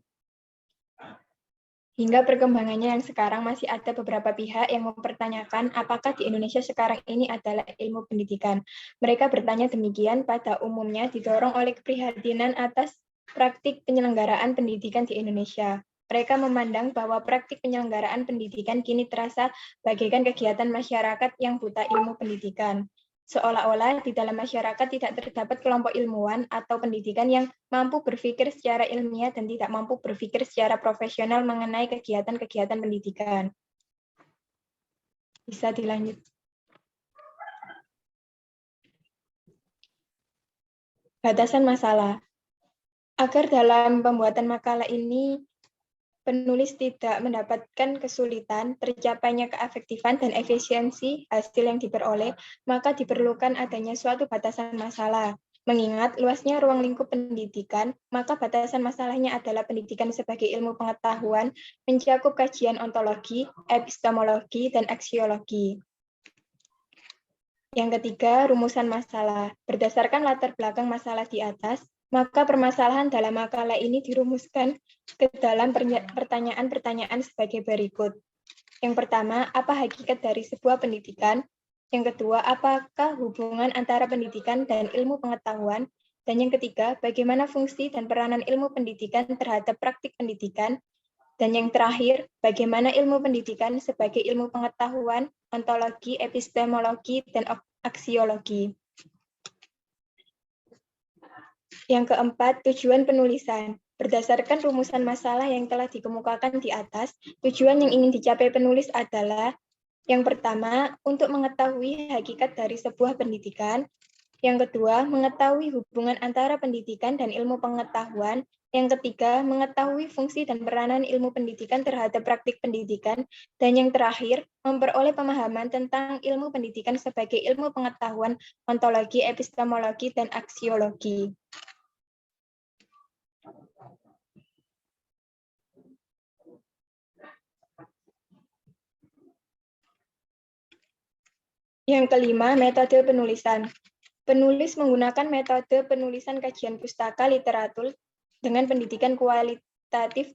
hingga perkembangannya yang sekarang masih ada beberapa pihak yang mempertanyakan apakah di Indonesia sekarang ini adalah ilmu pendidikan. Mereka bertanya demikian pada umumnya didorong oleh keprihatinan atas praktik penyelenggaraan pendidikan di Indonesia. Mereka memandang bahwa praktik penyelenggaraan pendidikan kini terasa bagaikan kegiatan masyarakat yang buta ilmu pendidikan. Seolah-olah di dalam masyarakat tidak terdapat kelompok ilmuwan atau pendidikan yang mampu berpikir secara ilmiah dan tidak mampu berpikir secara profesional mengenai kegiatan-kegiatan pendidikan. Bisa dilanjut. Batasan masalah. Agar dalam pembuatan makalah ini penulis tidak mendapatkan kesulitan, tercapainya keefektifan dan efisiensi hasil yang diperoleh, maka diperlukan adanya suatu batasan masalah. Mengingat luasnya ruang lingkup pendidikan, maka batasan masalahnya adalah pendidikan sebagai ilmu pengetahuan, mencakup kajian ontologi, epistemologi, dan aksiologi. Yang ketiga, rumusan masalah. Berdasarkan latar belakang masalah di atas, Maka permasalahan dalam makalah ini dirumuskan ke dalam pertanyaan-pertanyaan sebagai berikut. Yang pertama, apa hakikat dari sebuah pendidikan? Yang kedua, apakah hubungan antara pendidikan dan ilmu pengetahuan? Dan yang ketiga, bagaimana fungsi dan peranan ilmu pendidikan terhadap praktik pendidikan? Dan yang terakhir, bagaimana ilmu pendidikan sebagai ilmu pengetahuan, ontologi, epistemologi, dan aksiologi? Yang keempat, tujuan penulisan. Berdasarkan rumusan masalah yang telah dikemukakan di atas, tujuan yang ingin dicapai penulis adalah yang pertama, untuk mengetahui hakikat dari sebuah pendidikan. Yang kedua, mengetahui hubungan antara pendidikan dan ilmu pengetahuan. Yang ketiga, mengetahui fungsi dan peranan ilmu pendidikan terhadap praktik pendidikan. Dan yang terakhir, memperoleh pemahaman tentang ilmu pendidikan sebagai ilmu pengetahuan, ontologi, epistemologi, dan aksiologi. Yang kelima, metode penulisan. Penulis menggunakan metode penulisan kajian pustaka literatur dengan pendidikan kualitatif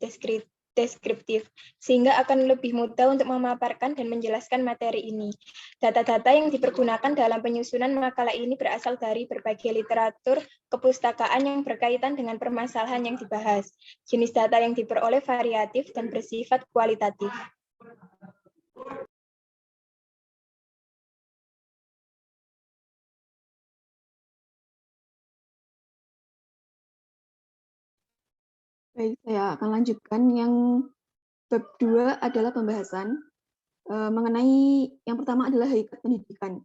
deskriptif, sehingga akan lebih mudah untuk memaparkan dan menjelaskan materi ini. Data-data yang dipergunakan dalam penyusunan makalah ini berasal dari berbagai literatur kepustakaan yang berkaitan dengan permasalahan yang dibahas. Jenis data yang diperoleh variatif dan bersifat kualitatif. Baik, saya akan lanjutkan. Yang bab 2 adalah pembahasan mengenai yang pertama adalah hakikat pendidikan.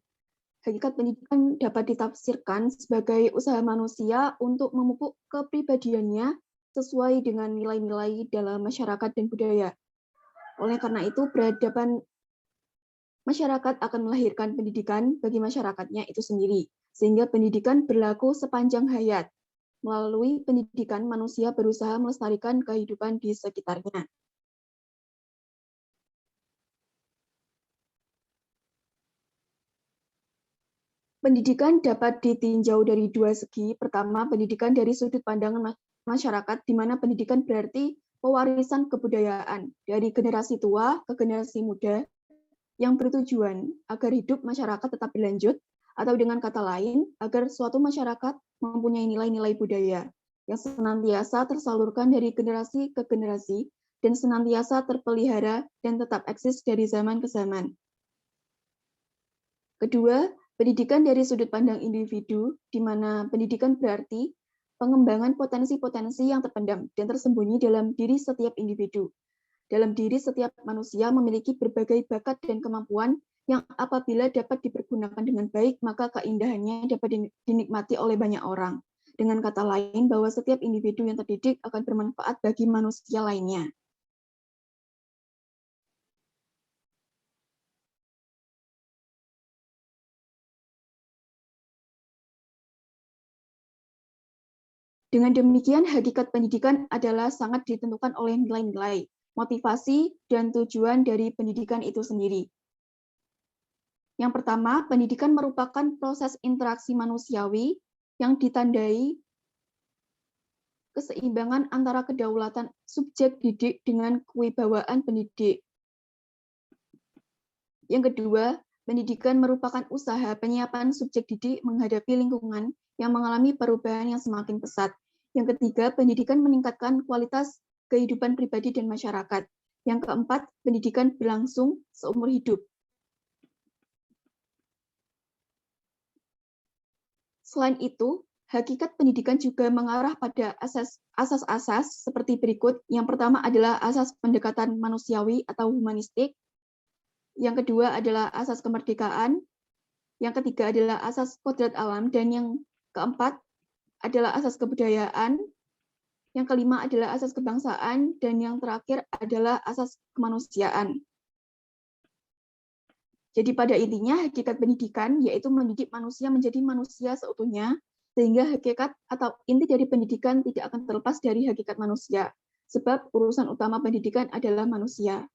Hakikat pendidikan dapat ditafsirkan sebagai usaha manusia untuk memupuk kepribadiannya sesuai dengan nilai-nilai dalam masyarakat dan budaya. Oleh karena itu, peradaban masyarakat akan melahirkan pendidikan bagi masyarakatnya itu sendiri, sehingga pendidikan berlaku sepanjang hayat. Melalui pendidikan, manusia berusaha melestarikan kehidupan di sekitarnya. Pendidikan dapat ditinjau dari dua segi. Pertama, pendidikan dari sudut pandang masyarakat, di mana pendidikan berarti pewarisan kebudayaan dari generasi tua ke generasi muda yang bertujuan agar hidup masyarakat tetap berlanjut, atau dengan kata lain, agar suatu masyarakat mempunyai nilai-nilai budaya yang senantiasa tersalurkan dari generasi ke generasi dan senantiasa terpelihara dan tetap eksis dari zaman ke zaman. Kedua, pendidikan dari sudut pandang individu, di mana pendidikan berarti pengembangan potensi-potensi yang terpendam dan tersembunyi dalam diri setiap individu. Dalam diri setiap manusia memiliki berbagai bakat dan kemampuan yang apabila dapat dipergunakan dengan baik, maka keindahannya dapat dinikmati oleh banyak orang. Dengan kata lain, bahwa setiap individu yang terdidik akan bermanfaat bagi manusia lainnya. Dengan demikian, hakikat pendidikan adalah sangat ditentukan oleh nilai-nilai, motivasi, dan tujuan dari pendidikan itu sendiri. Yang pertama, pendidikan merupakan proses interaksi manusiawi yang ditandai keseimbangan antara kedaulatan subjek didik dengan kewibawaan pendidik. Yang kedua, pendidikan merupakan usaha penyiapan subjek didik menghadapi lingkungan yang mengalami perubahan yang semakin pesat. Yang ketiga, pendidikan meningkatkan kualitas kehidupan pribadi dan masyarakat. Yang keempat, pendidikan berlangsung seumur hidup. Selain itu, hakikat pendidikan juga mengarah pada asas-asas seperti berikut. Yang pertama adalah asas pendekatan manusiawi atau humanistik. Yang kedua adalah asas kemerdekaan. Yang ketiga adalah asas kodrat alam. Dan yang keempat adalah asas kebudayaan. Yang kelima adalah asas kebangsaan. Dan yang terakhir adalah asas kemanusiaan. Jadi pada intinya hakikat pendidikan yaitu mendidik manusia menjadi manusia seutuhnya, sehingga hakikat atau inti dari pendidikan tidak akan terlepas dari hakikat manusia, sebab urusan utama pendidikan adalah manusia.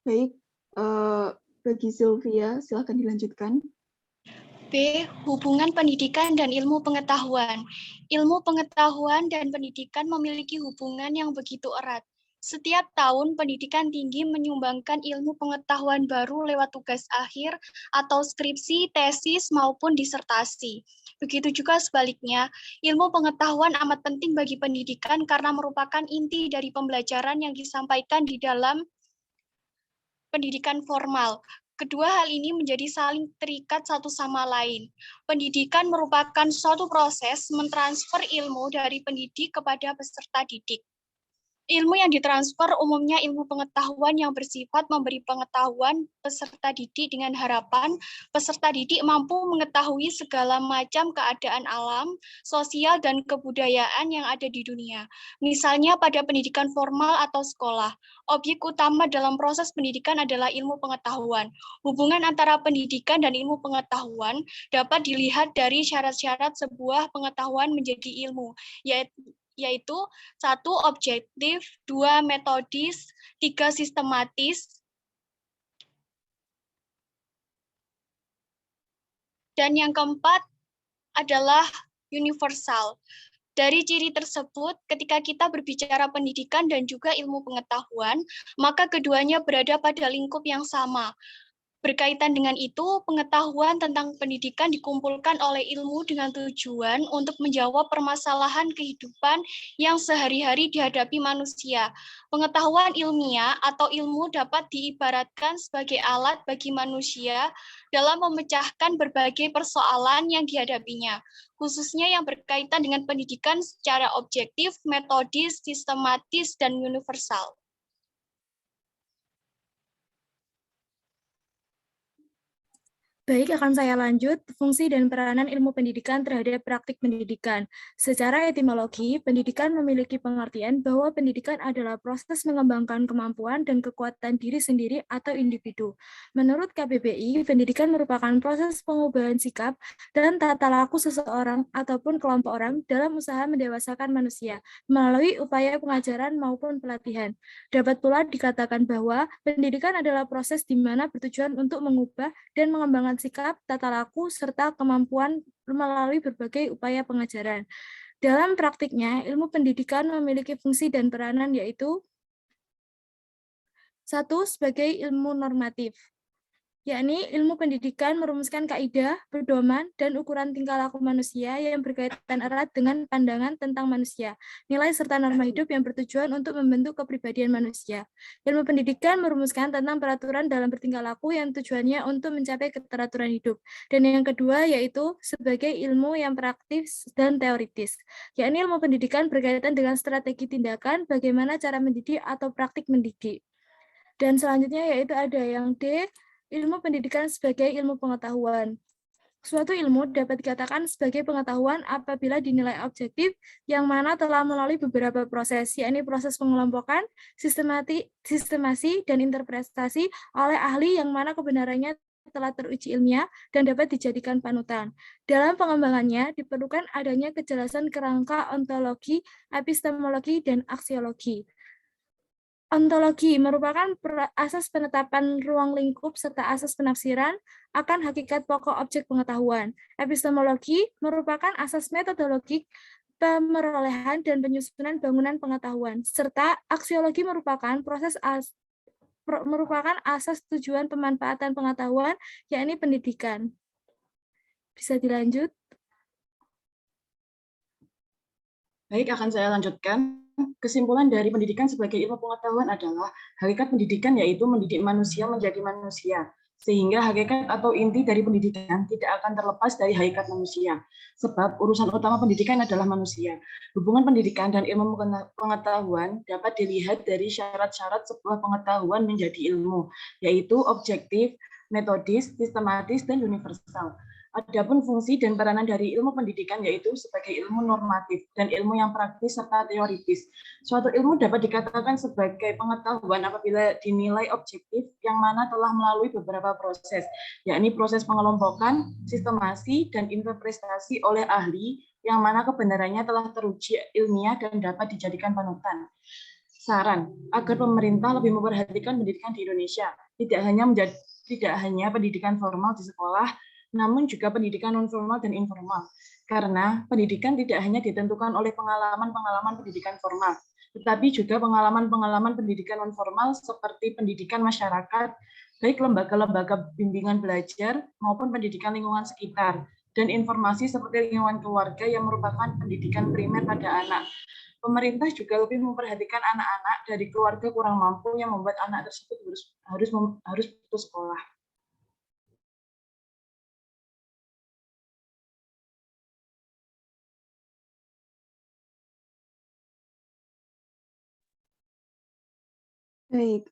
Baik, bagi Sylvia, silakan dilanjutkan. B. Hubungan pendidikan dan ilmu pengetahuan. Ilmu pengetahuan dan pendidikan memiliki hubungan yang begitu erat. Setiap tahun, pendidikan tinggi menyumbangkan ilmu pengetahuan baru lewat tugas akhir atau skripsi, tesis, maupun disertasi. Begitu juga sebaliknya, ilmu pengetahuan amat penting bagi pendidikan karena merupakan inti dari pembelajaran yang disampaikan di dalam pendidikan formal. Kedua hal ini menjadi saling terikat satu sama lain. Pendidikan merupakan suatu proses mentransfer ilmu dari pendidik kepada peserta didik. Ilmu yang ditransfer umumnya ilmu pengetahuan yang bersifat memberi pengetahuan peserta didik dengan harapan peserta didik mampu mengetahui segala macam keadaan alam, sosial, dan kebudayaan yang ada di dunia. Misalnya pada pendidikan formal atau sekolah, objek utama dalam proses pendidikan adalah ilmu pengetahuan. Hubungan antara pendidikan dan ilmu pengetahuan dapat dilihat dari syarat-syarat sebuah pengetahuan menjadi ilmu, yaitu 1. Objektif, 2. Metodis, 3. Sistematis, dan yang keempat adalah universal. Dari ciri tersebut, ketika kita berbicara pendidikan dan juga ilmu pengetahuan, maka keduanya berada pada lingkup yang sama. Berkaitan dengan itu, pengetahuan tentang pendidikan dikumpulkan oleh ilmu dengan tujuan untuk menjawab permasalahan kehidupan yang sehari-hari dihadapi manusia. Pengetahuan ilmiah atau ilmu dapat diibaratkan sebagai alat bagi manusia dalam memecahkan berbagai persoalan yang dihadapinya, khususnya yang berkaitan dengan pendidikan secara objektif, metodis, sistematis, dan universal. Baik, akan saya lanjut. Fungsi dan peranan ilmu pendidikan terhadap praktik pendidikan. Secara etimologi, pendidikan memiliki pengertian bahwa pendidikan adalah proses mengembangkan kemampuan dan kekuatan diri sendiri atau individu. Menurut KBBI, pendidikan merupakan proses pengubahan sikap dan tata laku seseorang ataupun kelompok orang dalam usaha mendewasakan manusia melalui upaya pengajaran maupun pelatihan. Dapat pula dikatakan bahwa pendidikan adalah proses di mana bertujuan untuk mengubah dan mengembangkan sikap, tata laku, serta kemampuan melalui berbagai upaya pengajaran. Dalam praktiknya, ilmu pendidikan memiliki fungsi dan peranan yaitu 1. Sebagai ilmu normatif, yakni ilmu pendidikan merumuskan kaidah, pedoman, dan ukuran tingkah laku manusia yang berkaitan erat dengan pandangan tentang manusia, nilai serta norma hidup yang bertujuan untuk membentuk kepribadian manusia. Ilmu pendidikan merumuskan tentang peraturan dalam bertingkah laku yang tujuannya untuk mencapai keteraturan hidup. Dan yang kedua yaitu sebagai ilmu yang praktis dan teoritis, yakni ilmu pendidikan berkaitan dengan strategi tindakan, bagaimana cara mendidik atau praktik mendidik. Dan selanjutnya yaitu ada yang D, ilmu pendidikan sebagai ilmu pengetahuan. Suatu ilmu dapat dikatakan sebagai pengetahuan apabila dinilai objektif yang mana telah melalui beberapa proses, yakni proses pengelompokan, sistemasi, dan interpretasi oleh ahli yang mana kebenarannya telah teruji ilmiah dan dapat dijadikan panutan. Dalam pengembangannya diperlukan adanya kejelasan kerangka ontologi, epistemologi, dan aksiologi. Ontologi merupakan asas penetapan ruang lingkup serta asas penafsiran akan hakikat pokok objek pengetahuan. Epistemologi merupakan asas metodologik pemerolehan dan penyusunan bangunan pengetahuan, serta aksiologi merupakan asas tujuan pemanfaatan pengetahuan, yakni pendidikan. Bisa dilanjut? Baik, akan saya lanjutkan. Kesimpulan dari pendidikan sebagai ilmu pengetahuan adalah hakikat pendidikan yaitu mendidik manusia menjadi manusia. Sehingga hakikat atau inti dari pendidikan tidak akan terlepas dari hakikat manusia. Sebab urusan utama pendidikan adalah manusia. Hubungan pendidikan dan ilmu pengetahuan dapat dilihat dari syarat-syarat sebuah pengetahuan menjadi ilmu, yaitu objektif, metodis, sistematis, dan universal. Adapun fungsi dan peranan dari ilmu pendidikan yaitu sebagai ilmu normatif dan ilmu yang praktis serta teoritis. Suatu ilmu dapat dikatakan sebagai pengetahuan apabila dinilai objektif yang mana telah melalui beberapa proses, yakni proses pengelompokan, sistemasi, dan interpretasi oleh ahli yang mana kebenarannya telah teruji ilmiah dan dapat dijadikan panutan. Saran agar pemerintah lebih memperhatikan pendidikan di Indonesia, tidak hanya pendidikan formal di sekolah, namun juga pendidikan non formal dan informal. Karena pendidikan tidak hanya ditentukan oleh pengalaman-pengalaman pendidikan formal, tetapi juga pengalaman-pengalaman pendidikan non formal seperti pendidikan masyarakat, baik lembaga-lembaga bimbingan belajar maupun pendidikan lingkungan sekitar, dan informasi seperti lingkungan keluarga yang merupakan pendidikan primer pada anak. Pemerintah juga lebih memperhatikan anak-anak dari keluarga kurang mampu yang membuat anak tersebut harus putus sekolah. Baik,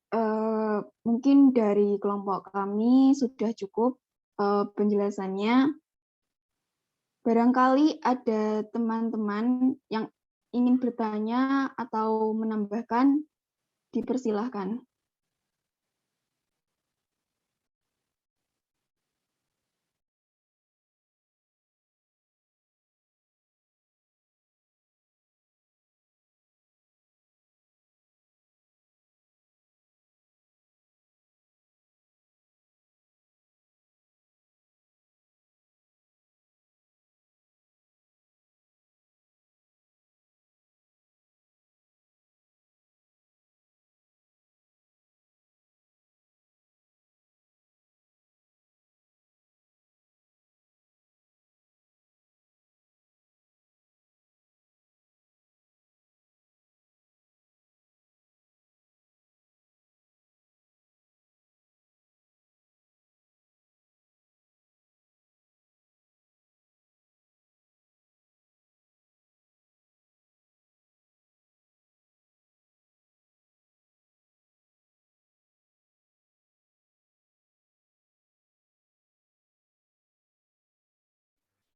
mungkin dari kelompok kami sudah cukup penjelasannya. Barangkali ada teman-teman yang ingin bertanya atau menambahkan, dipersilahkan.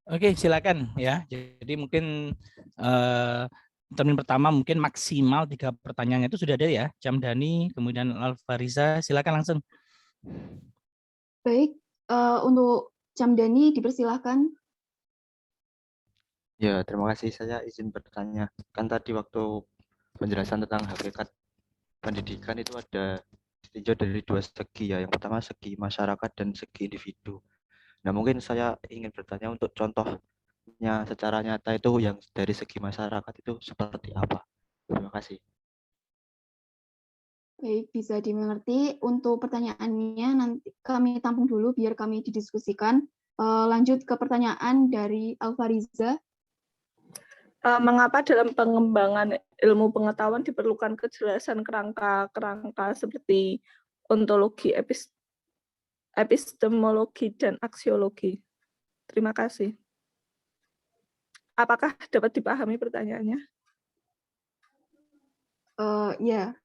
Oke, silakan ya. Jadi mungkin termin pertama mungkin maksimal 3 pertanyaannya itu sudah ada ya. Camdani, kemudian Alfariza, silakan langsung. Baik, untuk Camdani dipersilahkan. Ya, terima kasih. Saya izin bertanya. Kan tadi waktu penjelasan tentang hakikat pendidikan itu ada ditinjau dari 2 segi ya. Yang pertama segi masyarakat dan segi individu. Nah, mungkin saya ingin bertanya untuk contohnya secara nyata itu yang dari segi masyarakat itu seperti apa? Terima kasih. Baik, bisa dimengerti. Untuk pertanyaannya nanti kami tampung dulu biar kami didiskusikan. Lanjut ke pertanyaan dari Alfariza. Mengapa dalam pengembangan ilmu pengetahuan diperlukan kejelasan kerangka-kerangka seperti ontologi, epistemologi, dan aksiologi? Terima kasih. Apakah dapat dipahami pertanyaannya? Ya.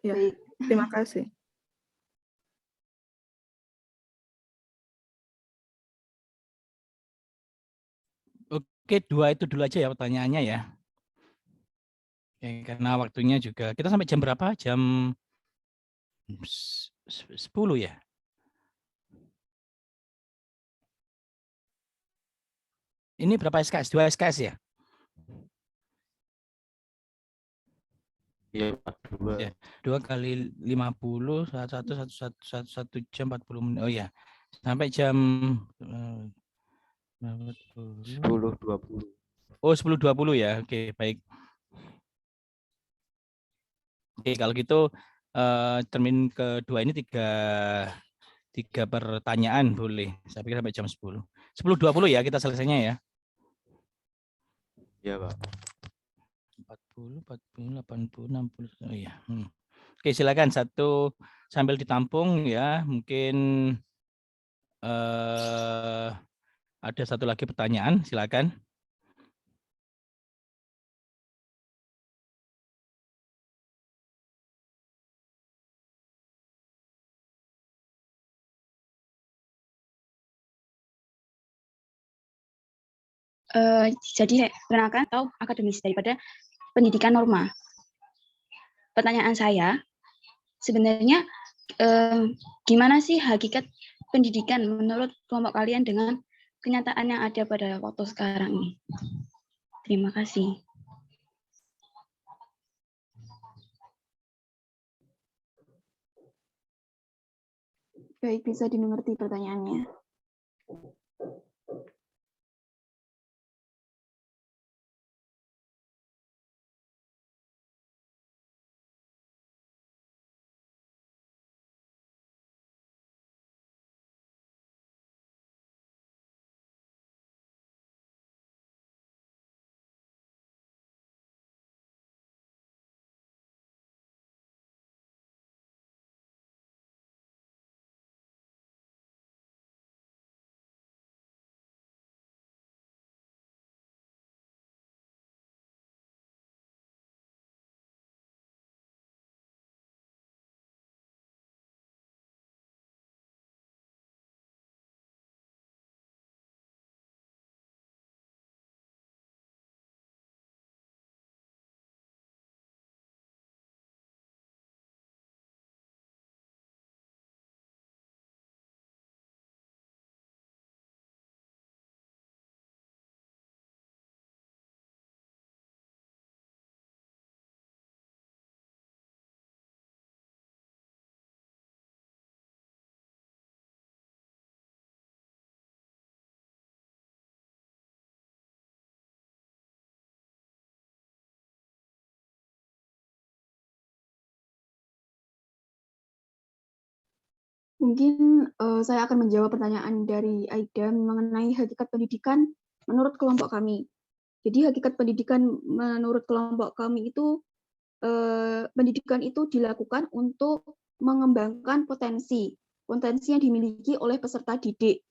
Ya, Baik. terima kasih. Oke, 2 itu dulu aja ya pertanyaannya ya. Oke, karena waktunya juga. Kita sampai jam berapa? Jam 10 ya? Ini berapa SKS? 2 SKS ya? Iya, 2. Ya, 2 kali 50, 1 jam 40 menit. Oh ya, sampai jam 10.20. Oh, 10.20 ya. Oke, baik. Oke, kalau gitu termin kedua ini 3 pertanyaan boleh. Saya pikir sampai jam 10. 10.20 ya kita selesainya ya. Iya, Pak. 40, 80, 60. Oh iya. Oke, silakan satu sambil ditampung ya. Mungkin ada satu lagi pertanyaan, silakan. Jadi perkenalkan atau akademis daripada pendidikan norma. Pertanyaan saya, sebenarnya gimana sih hakikat pendidikan menurut kelompok kalian dengan kenyataan yang ada pada waktu sekarang ini? Terima kasih. Baik, bisa dimengerti pertanyaannya. Mungkin saya akan menjawab pertanyaan dari Aida mengenai hakikat pendidikan menurut kelompok kami. Jadi hakikat pendidikan menurut kelompok kami itu pendidikan itu dilakukan untuk mengembangkan potensi yang dimiliki oleh peserta didik.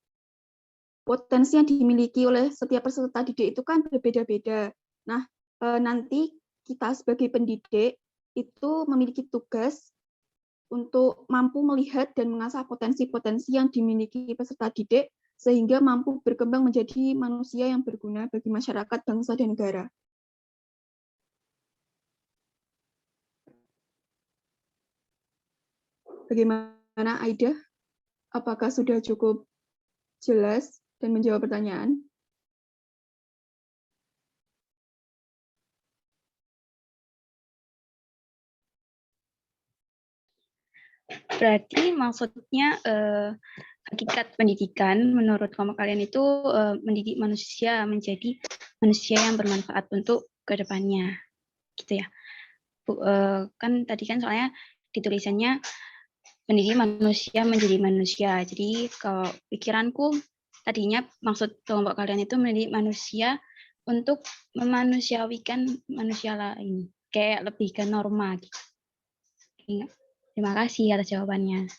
Potensi yang dimiliki oleh setiap peserta didik itu kan berbeda-beda. Nah, nanti kita sebagai pendidik itu memiliki tugas untuk mampu melihat dan mengasah potensi-potensi yang dimiliki peserta didik sehingga mampu berkembang menjadi manusia yang berguna bagi masyarakat, bangsa, dan negara. Bagaimana Aida? Apakah sudah cukup jelas dan menjawab pertanyaan? Berarti maksudnya hakikat pendidikan menurut kelompok kalian itu mendidik manusia menjadi manusia yang bermanfaat untuk kedepannya, gitu ya? Kan tadi kan soalnya ditulisannya mendidik manusia menjadi manusia. Jadi kalau pikiranku tadinya maksud kelompok kalian itu mendidik manusia untuk memanusiawikan manusia lain, kayak lebih ke norma gitu. Terima kasih atas jawabannya.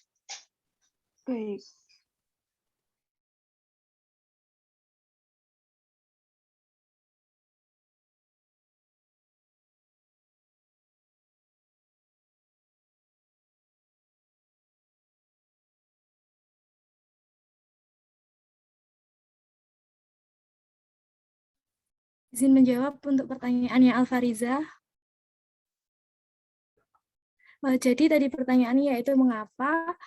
Baik. Izin menjawab untuk pertanyaannya Alfariza. Jadi tadi pertanyaannya yaitu mengapa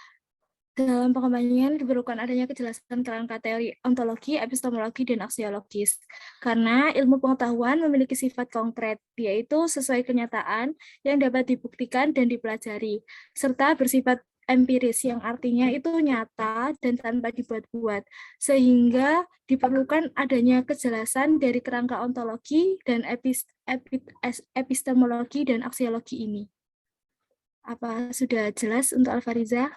dalam pengembangan diperlukan adanya kejelasan kerangka teori ontologi, epistemologi, dan aksiologis. Karena ilmu pengetahuan memiliki sifat konkret, yaitu sesuai kenyataan yang dapat dibuktikan dan dipelajari, serta bersifat empiris yang artinya itu nyata dan tanpa dibuat-buat, sehingga diperlukan adanya kejelasan dari kerangka ontologi dan epistemologi dan aksiologi ini. Apa sudah jelas untuk Alfariza?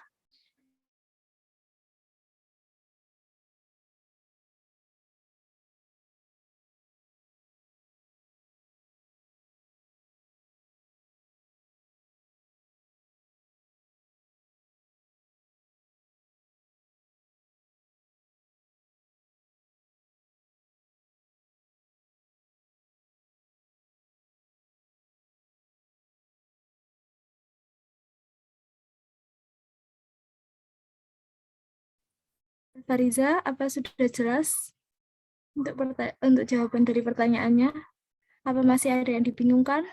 Fariza, apa sudah jelas untuk jawaban dari pertanyaannya? Apa masih ada yang dibingungkan?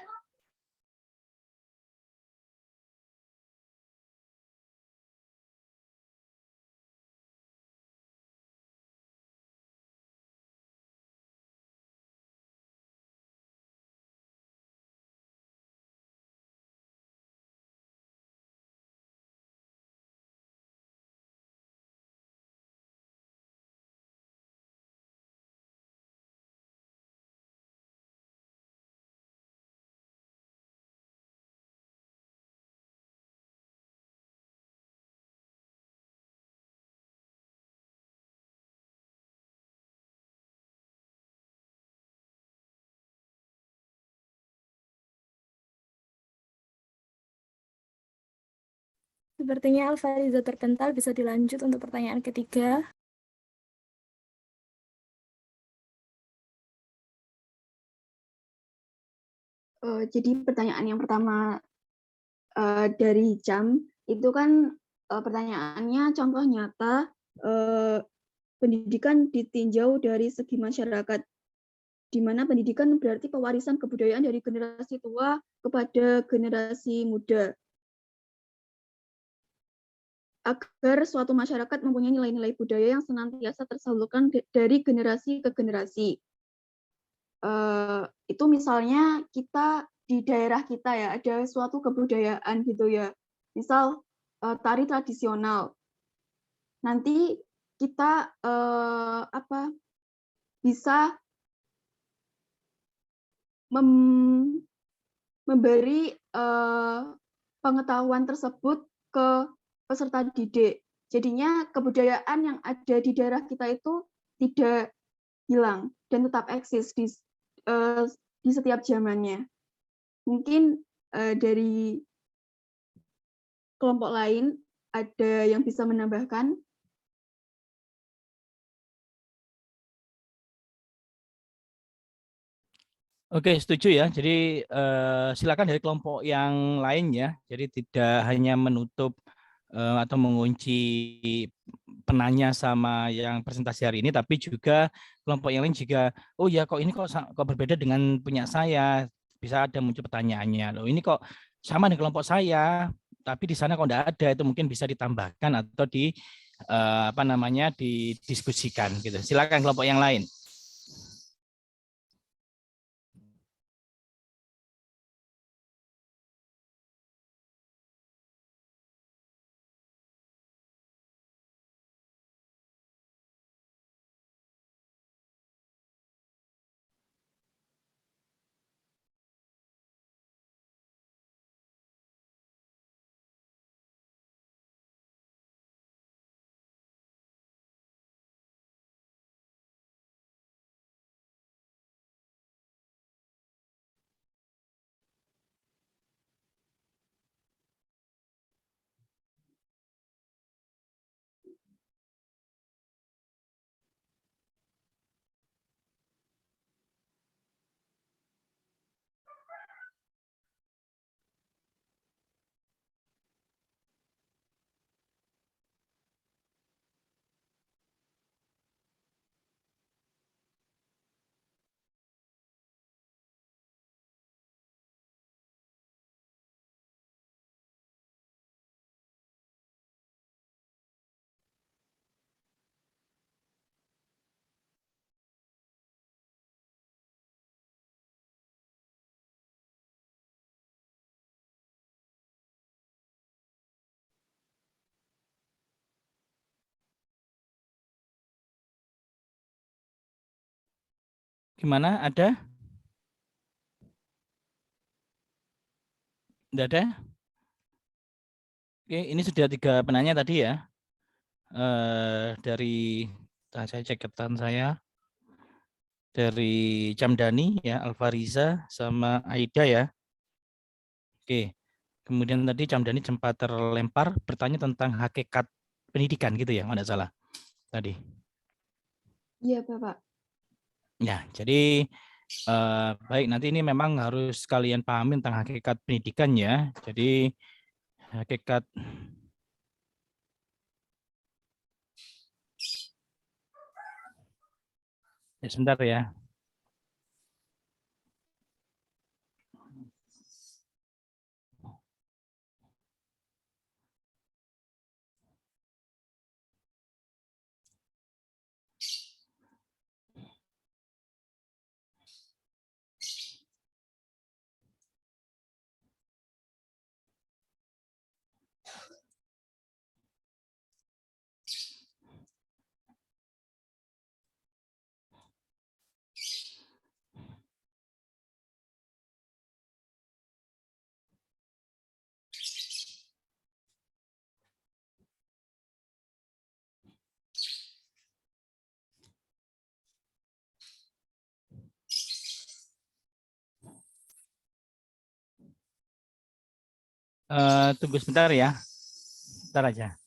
Sepertinya Alfariza terpental, bisa dilanjut untuk pertanyaan ketiga. Jadi pertanyaan yang pertama dari Jam itu kan pertanyaannya contoh nyata pendidikan ditinjau dari segi masyarakat, di mana pendidikan berarti pewarisan kebudayaan dari generasi tua kepada generasi muda. Agar suatu masyarakat mempunyai nilai-nilai budaya yang senantiasa tersalurkan dari generasi ke generasi. Itu misalnya kita di daerah kita ya ada suatu kebudayaan gitu ya, misal tari tradisional. Nanti kita bisa memberi pengetahuan tersebut ke peserta didik. Jadinya kebudayaan yang ada di daerah kita itu tidak hilang dan tetap eksis di setiap zamannya. Mungkin dari kelompok lain ada yang bisa menambahkan? Oke, setuju ya. Jadi silakan dari kelompok yang lain ya. Jadi tidak hanya menutup atau mengunci penanya sama yang presentasi hari ini, tapi juga kelompok yang lain juga, oh ya kok ini kok berbeda dengan punya saya. Bisa ada muncul pertanyaannya. Loh ini kok sama dengan kelompok saya, tapi di sana kok enggak ada. Itu mungkin bisa ditambahkan atau didiskusikan gitu. Silakan kelompok yang lain. Gimana? Ada? Tidak ada? Oke, ini sudah 3 penanya tadi ya. Dari saya cek catatan saya. Dari Camdani ya, Alfariza sama Aida ya. Oke. Kemudian tadi Camdani sempat terlempar bertanya tentang hakikat pendidikan gitu ya, nggak salah tadi. Iya, Bapak. Ya, jadi baik, nanti ini memang harus kalian pahami tentang hakikat pendidikan ya. Jadi hakikat ya, sebentar ya. Tunggu sebentar ya. Bentar aja.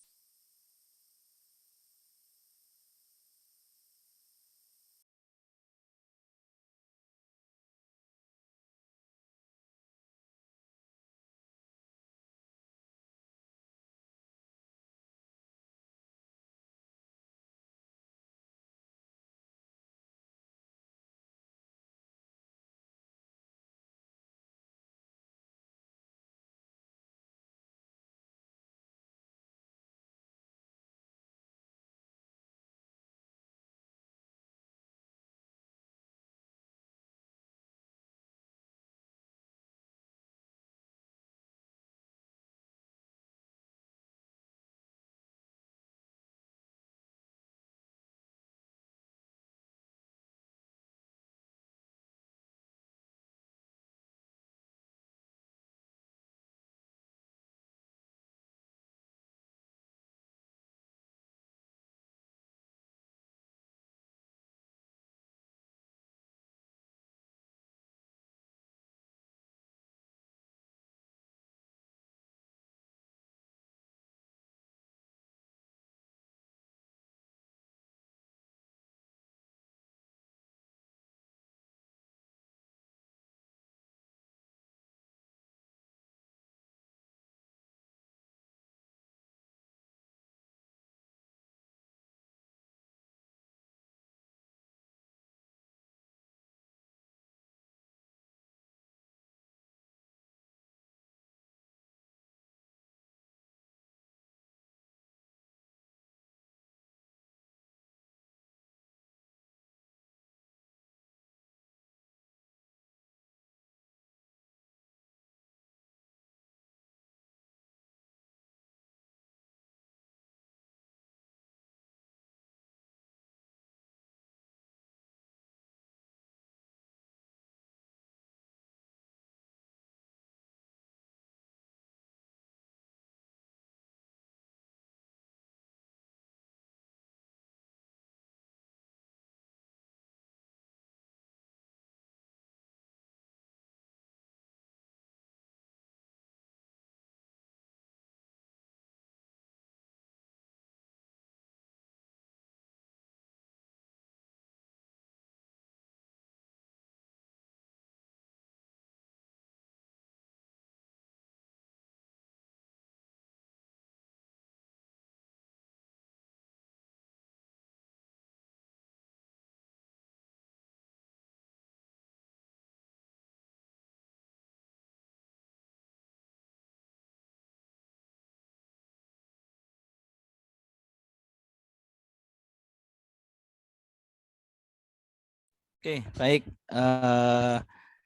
Oke, baik.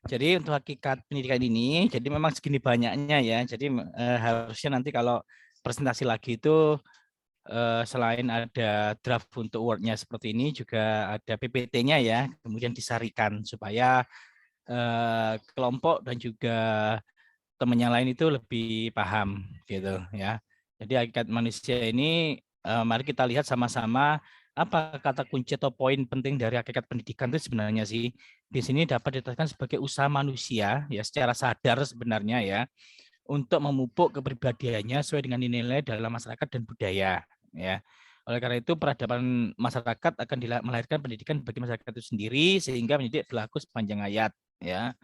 Jadi untuk hakikat pendidikan ini, jadi memang segini banyaknya ya. Jadi harusnya nanti kalau presentasi lagi itu selain ada draft untuk Word-nya seperti ini, juga ada PPT-nya ya, kemudian disarikan supaya kelompok dan juga teman yang lain itu lebih paham gitu ya. Jadi hakikat manusia ini mari kita lihat sama-sama apa kata kunci atau poin penting dari hakikat pendidikan itu sebenarnya sih. Di sini dapat dikatakan sebagai usaha manusia ya secara sadar sebenarnya ya untuk memupuk kepribadiannya sesuai dengan nilai dalam masyarakat dan budaya ya. Oleh karena itu peradaban masyarakat akan melahirkan pendidikan bagi masyarakat itu sendiri sehingga mendidik berlaku sepanjang hayat ya.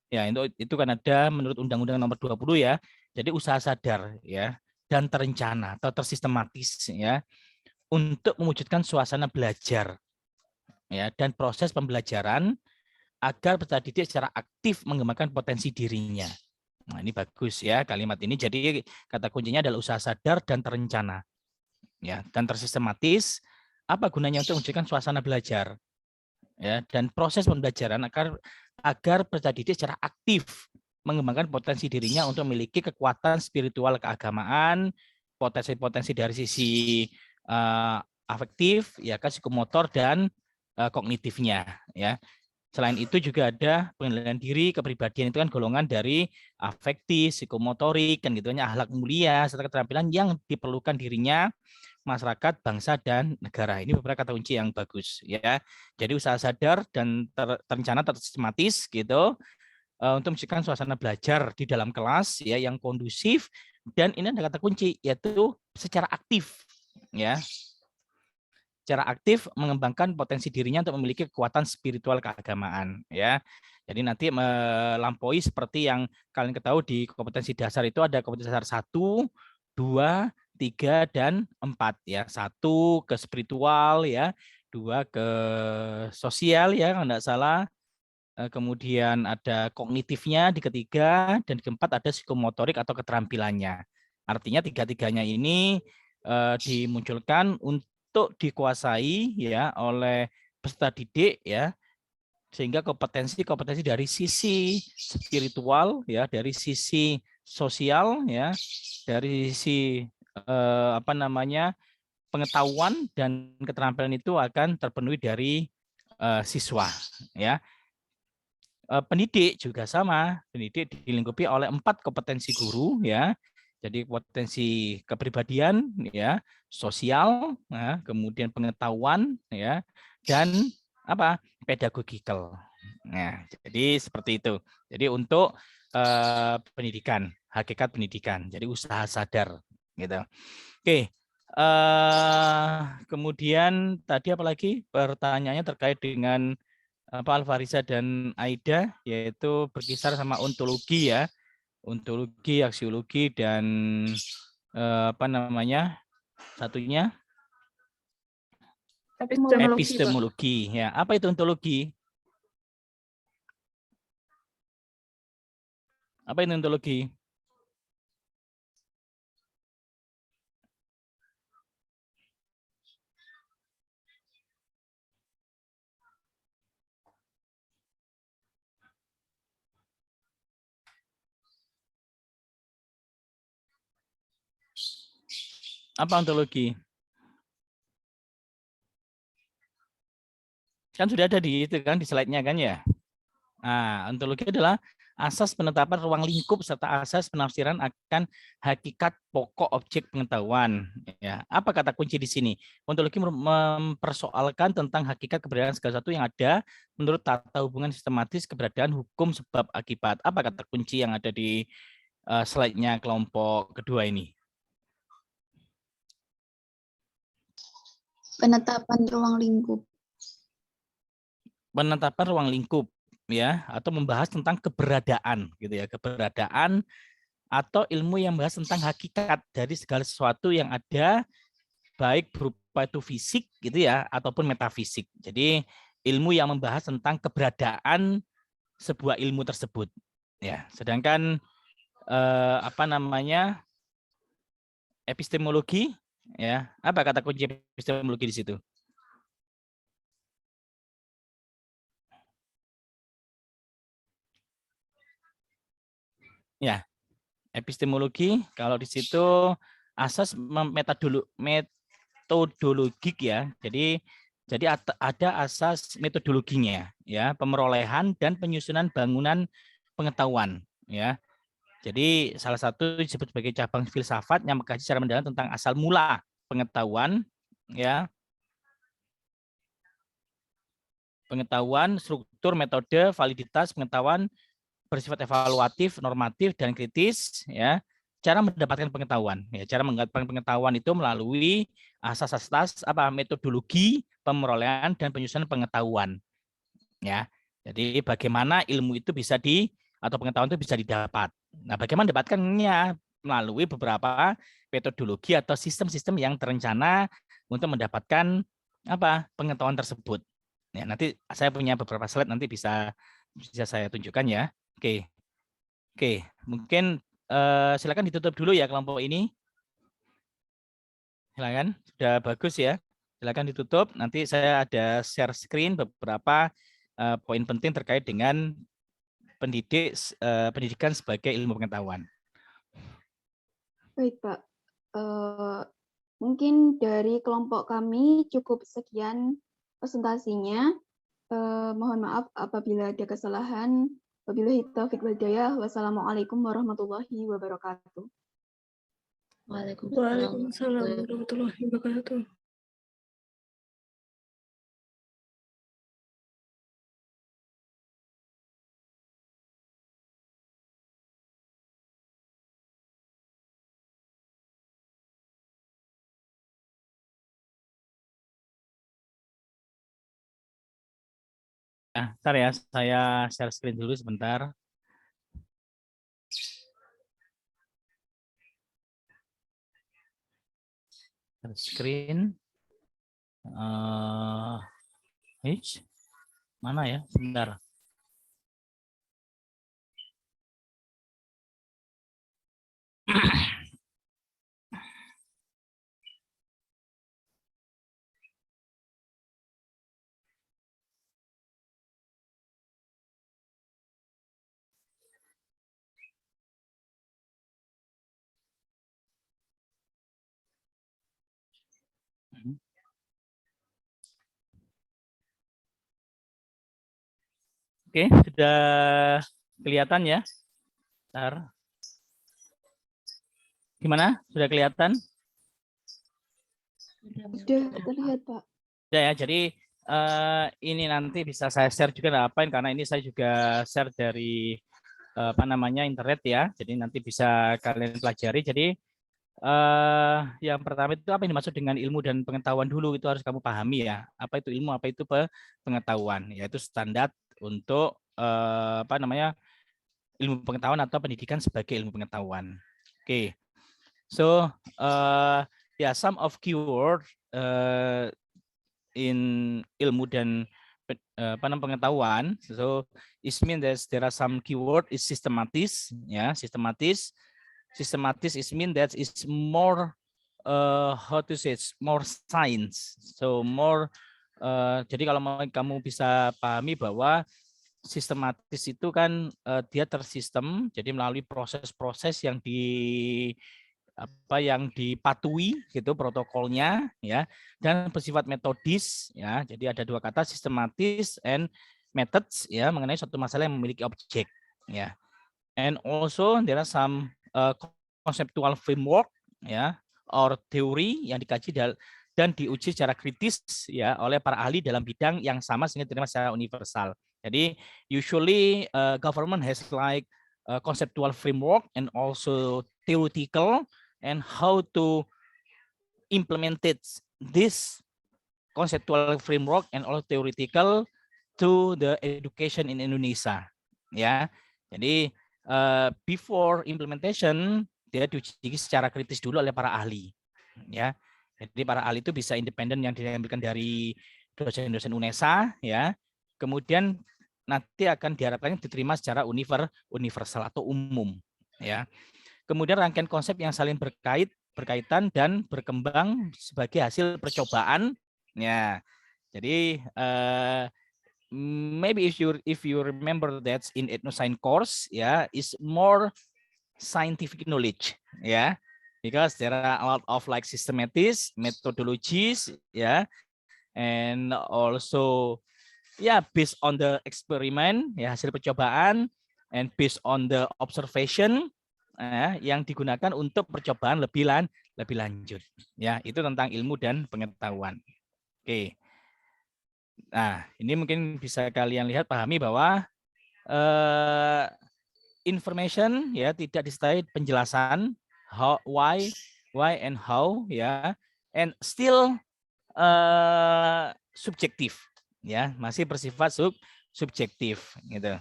Ya, itu kan ada menurut Undang-Undang Nomor 20 ya. Jadi usaha sadar ya dan terencana atau tersistematis ya untuk mewujudkan suasana belajar ya dan proses pembelajaran agar peserta didik secara aktif mengembangkan potensi dirinya. Nah, ini bagus ya kalimat ini. Jadi kata kuncinya adalah usaha sadar dan terencana. Ya, dan tersistematis. Apa gunanya untuk mewujudkan suasana belajar? Ya, dan proses pembelajaran agar peserta didik secara aktif mengembangkan potensi dirinya untuk memiliki kekuatan spiritual keagamaan, potensi-potensi dari sisi afektif, ya kan, psikomotor dan kognitifnya, ya. Selain itu juga ada pengendalian diri, kepribadian itu kan golongan dari afektif, psikomotorik, kan gitu, akhlak mulia serta keterampilan yang diperlukan dirinya masyarakat, bangsa dan negara. Ini beberapa kata kunci yang bagus ya. Jadi usaha sadar dan terencana tersistematis gitu untuk menciptakan suasana belajar di dalam kelas ya yang kondusif Dan ini ada kata kunci, yaitu secara aktif, ya. Secara aktif mengembangkan potensi dirinya untuk memiliki kekuatan spiritual keagamaan, ya. Jadi nanti melampaui seperti yang kalian ketahui di kompetensi dasar itu ada kompetensi dasar 1, 2, 3, dan 4, ya. 1 ke spiritual, ya. 2 ke sosial, ya, kalau tidak salah. Kemudian ada kognitifnya di ketiga, dan keempat ada psikomotorik atau keterampilannya. Artinya tiga-tiganya ini dimunculkan untuk dikuasai, ya, oleh peserta didik, ya, sehingga kompetensi dari sisi spiritual, ya, dari sisi sosial, ya, dari sisi pengetahuan dan keterampilan itu akan terpenuhi dari siswa, ya. Pendidik juga sama, pendidik dilingkupi oleh 4 kompetensi guru, ya. Jadi potensi kepribadian, ya, sosial, ya, kemudian pengetahuan, ya, dan pedagogikal. Nah, jadi seperti itu. Jadi untuk pendidikan, hakikat pendidikan. Jadi usaha sadar, gitu. Oke. Kemudian tadi apalagi pertanyaannya terkait dengan Alfarisa dan Aida, yaitu berkisar sama ontologi, ya. Ontologi, aksiologi, dan satunya epistemologi. Ya, apa itu ontologi? Apa itu ontologi? Apa ontologi? Kan sudah ada di itu kan, di slide-nya kan, ya. Nah, ontologi adalah asas penetapan ruang lingkup serta asas penafsiran akan hakikat pokok objek pengetahuan. Ya, apa kata kunci di sini? Ontologi mempersoalkan tentang hakikat keberadaan segala sesuatu yang ada menurut tata hubungan sistematis keberadaan hukum sebab akibat. Apa kata kunci yang ada di slide-nya kelompok kedua ini? Penetapan ruang lingkup. Penetapan ruang lingkup, ya, atau membahas tentang keberadaan, gitu ya, keberadaan atau ilmu yang membahas tentang hakikat dari segala sesuatu yang ada, baik berupa itu fisik, gitu ya, ataupun metafisik. Jadi ilmu yang membahas tentang keberadaan sebuah ilmu tersebut, ya. Sedangkan epistemologi, ya, apa kata kunci epistemologi di situ? Ya, epistemologi kalau di situ asas metodologik, ya. Jadi ada asas metodologinya, ya, pemerolehan dan penyusunan bangunan pengetahuan, ya. Jadi salah satu disebut sebagai cabang filsafat yang mengkaji secara mendalam tentang asal mula pengetahuan, ya. Pengetahuan, struktur, metode, validitas pengetahuan bersifat evaluatif, normatif, dan kritis, ya. Cara mendapatkan pengetahuan, ya, cara mendapatkan pengetahuan itu melalui asas-asas metodologi pemerolehan dan penyusunan pengetahuan, ya. Jadi bagaimana ilmu itu bisa atau pengetahuan itu bisa didapat. Nah, bagaimana mendapatkannya? Melalui beberapa metodologi atau sistem-sistem yang terencana untuk mendapatkan pengetahuan tersebut. Ya, nanti saya punya beberapa slide, nanti bisa saya tunjukkan, ya. Oke, mungkin silakan ditutup dulu ya kelompok ini. Silakan, sudah bagus ya. Silakan ditutup. Nanti saya ada share screen beberapa poin penting terkait dengan pendidikan sebagai ilmu pengetahuan. Baik, Pak. Mungkin dari kelompok kami cukup sekian presentasinya. Mohon maaf apabila ada kesalahan. Wabillahi taufiq wal hidayah. Wassalamualaikum warahmatullahi wabarakatuh. Waalaikumsalam warahmatullahi wabarakatuh. Ya, ntar ya, saya share screen dulu sebentar. Share screen. Mana ya? Sebentar. Oke, sudah kelihatan ya? Bentar. Gimana? Sudah kelihatan? Sudah terlihat, Pak. Ya, jadi ini nanti bisa saya share juga ngapain karena ini saya juga share dari internet ya. Jadi nanti bisa kalian pelajari. Jadi yang pertama itu apa yang dimaksud dengan ilmu dan pengetahuan dulu itu harus kamu pahami ya. Apa itu ilmu, apa itu pengetahuan, yaitu standar untuk ilmu pengetahuan atau pendidikan sebagai ilmu pengetahuan. Oke. So some of keyword in ilmu dan pengetahuan. So it means that there are some keyword is systematis, ya, systematis. Systematis is mean that it's more more science. So more jadi kalau kamu bisa pahami bahwa sistematis itu kan dia tersistem, jadi melalui proses-proses yang dipatuhi gitu protokolnya ya, dan bersifat metodis ya. Jadi ada dua kata, sistematis and methods ya, mengenai suatu masalah yang memiliki objek ya. And also there are some conceptual framework ya or teori yang dikaji dan diuji secara kritis ya oleh para ahli dalam bidang yang sama sehingga diterima secara universal. Jadi usually government has like conceptual framework and also theoretical and how to implement this conceptual framework and also theoretical to the education in Indonesia ya. Jadi before implementation dia diuji secara kritis dulu oleh para ahli ya. Jadi para ahli itu bisa independen yang diambilkan dari dosen-dosen UNESA ya. Kemudian nanti akan diharapkan diterima secara universal atau umum ya. Kemudian rangkaian konsep yang saling berkaitan dan berkembang sebagai hasil percobaan ya. Jadi maybe if you remember that in ethnoscience course ya, is more scientific knowledge ya, because there are a lot of like systematics, methodologies ya, and also based on the experiment ya, hasil percobaan, and based on the observation yang digunakan untuk percobaan lebih lanjut ya. Itu tentang ilmu dan pengetahuan. Oke. Nah, ini mungkin bisa kalian lihat, pahami bahwa information ya tidak disertai penjelasan why and how ya, and still subjektif ya, masih bersifat subjektif gitu.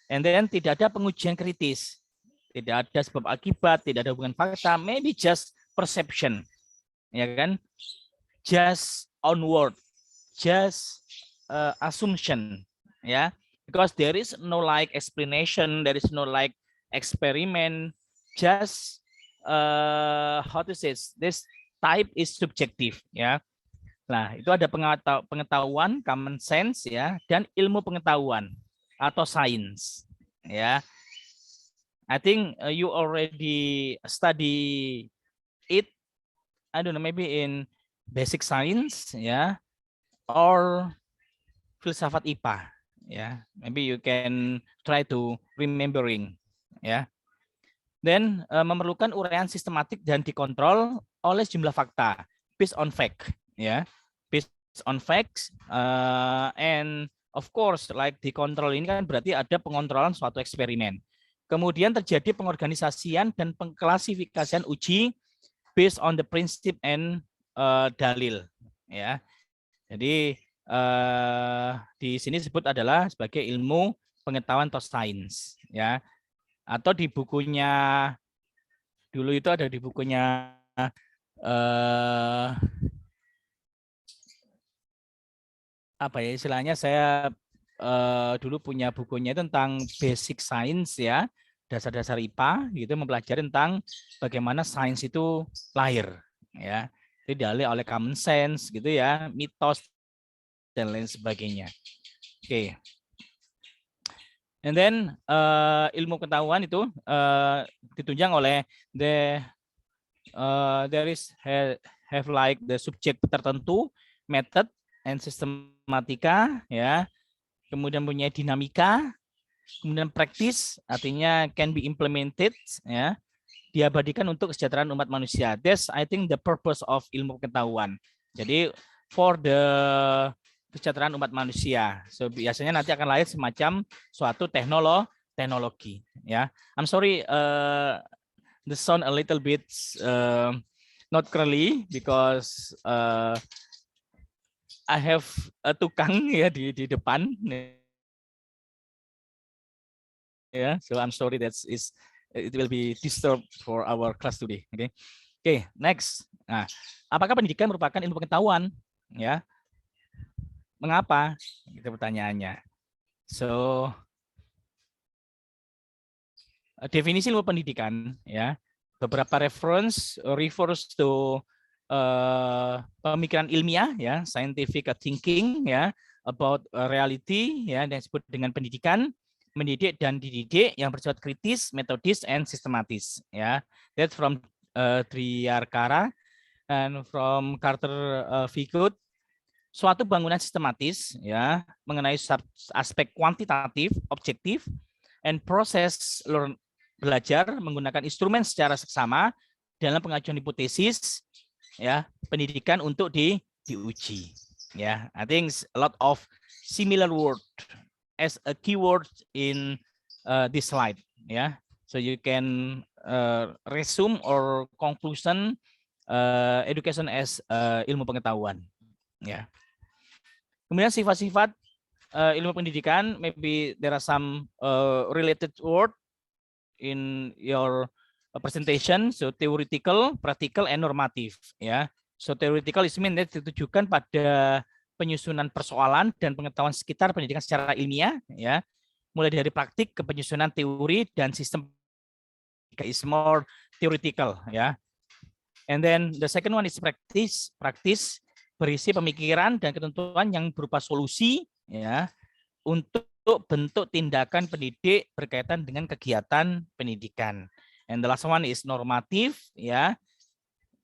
And then tidak ada pengujian kritis, tidak ada sebab akibat, tidak ada hubungan fakta, maybe just perception ya kan, just onward, just assumption ya, because there is no like explanation, there is no like experiment, just how to say this type is subjective ya. Nah, itu ada pengetahuan, common sense ya, dan ilmu pengetahuan atau sains ya. I think you already study it, I don't know, maybe in basic science ya, or filsafat IPA ya. Maybe you can try to remembering ya. Then memerlukan uraian sistematik dan dikontrol oleh sejumlah fakta based on fact ya, based on facts, and of course like dikontrol ini kan berarti ada pengontrolan suatu eksperimen. Kemudian terjadi pengorganisasian dan pengklasifikasian uji based on the principle and dalil ya. Jadi di sini disebut adalah sebagai ilmu pengetahuan atau sains, ya. Atau di bukunya dulu itu ada di bukunya apa ya istilahnya, saya dulu punya bukunya tentang basic science, ya, dasar-dasar IPA gitu, mempelajari tentang bagaimana sains itu lahir, ya. Itu dialih oleh common sense gitu ya, mitos dan lain sebagainya. Oke. And then ilmu pengetahuan itu ditunjang oleh there is have like the subjek tertentu, method and sistematika, ya. Kemudian punya dinamika, kemudian praktis, artinya can be implemented, ya, diabadikan untuk kesejahteraan umat manusia. That's I think the purpose of ilmu pengetahuan. Jadi for the kesejahteraan umat manusia. So biasanya nanti akan lahir semacam suatu teknologi, ya. I'm sorry the sound a little bit not clearly because I have a tukang ya di depan. Yeah, so I'm sorry it will be disturbed for our class today. Okay, next. Nah, apakah pendidikan merupakan ilmu pengetahuan? Ya, mengapa? Itu pertanyaannya. So, definisi ilmu pendidikan, ya, beberapa reference refers to pemikiran ilmiah, ya, scientific thinking, ya, about reality, ya, dan disebut dengan pendidikan, mendidik dan dididik yang bersifat kritis, metodis, and sistematis, ya. That's from Triarkara and from Carter Vicut. Suatu bangunan sistematis, ya, mengenai aspek kuantitatif, objektif, and proses belajar menggunakan instrumen secara seksama dalam pengajuan hipotesis, ya, pendidikan untuk diuji, ya. I think a lot of similar word as a keyword in this slide, ya. So you can resume or conclusion education as ilmu pengetahuan, ya. Kemudian sifat-sifat ilmu pendidikan, maybe there are some related word in your presentation. So theoretical, practical, and normative, ya. So theoretical is mean that ditujukan pada penyusunan persoalan dan pengetahuan sekitar pendidikan secara ilmiah, ya. Mulai dari praktik ke penyusunan teori dan sistem is more theoretical, ya. And then the second one is practice, berisi pemikiran dan ketentuan yang berupa solusi, ya, untuk bentuk tindakan pendidik berkaitan dengan kegiatan pendidikan. And the last one is normative, ya.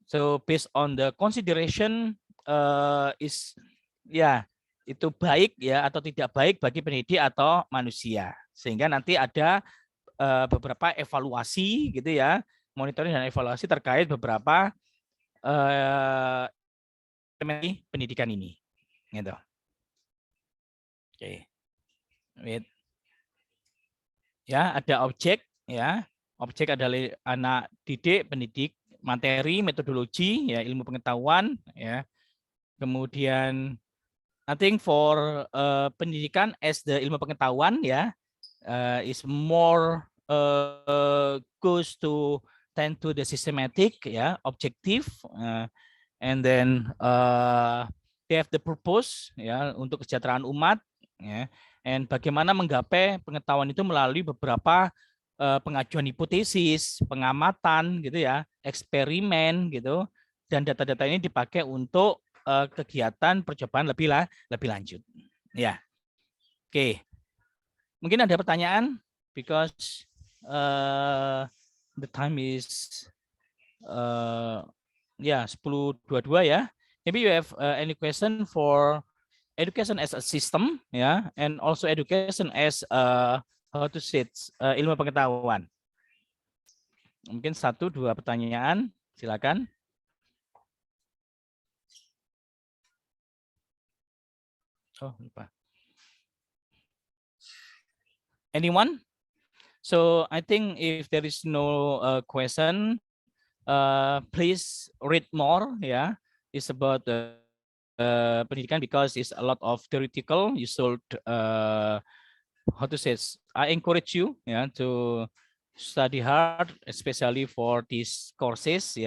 So based on the consideration is, ya, itu baik, ya, atau tidak baik bagi pendidik atau manusia. Sehingga nanti ada beberapa evaluasi gitu, ya, monitoring dan evaluasi terkait beberapa pendidikan ini, gitu. Oke. Wait. Ya, ada objek, ya. Objek adalah anak didik, pendidik, materi, metodologi, ya, ilmu pengetahuan, ya. Kemudian I think for pendidikan as the ilmu pengetahuan, ya, is more goes to tend to the systematic, ya, objektif, and then they have the purpose, ya, untuk kesejahteraan umat, ya, and bagaimana menggapai pengetahuan itu melalui beberapa pengajuan hipotesis, pengamatan, gitu, ya, eksperimen, gitu, dan data-data ini dipakai untuk kegiatan percobaan lebih lanjut, ya. Oke, mungkin ada pertanyaan because the time is ya 10:22, ya. Maybe you have any question for education as a system, ya, and also education as how to say ilmu pengetahuan. Mungkin 1-2 pertanyaan, silakan. Oh, lupa. Anyone? So I think if there is no question, please read more, ya. It's about pendidikan because it's a lot of theoretical. You should how to say it? I encourage you to study hard, especially for these courses,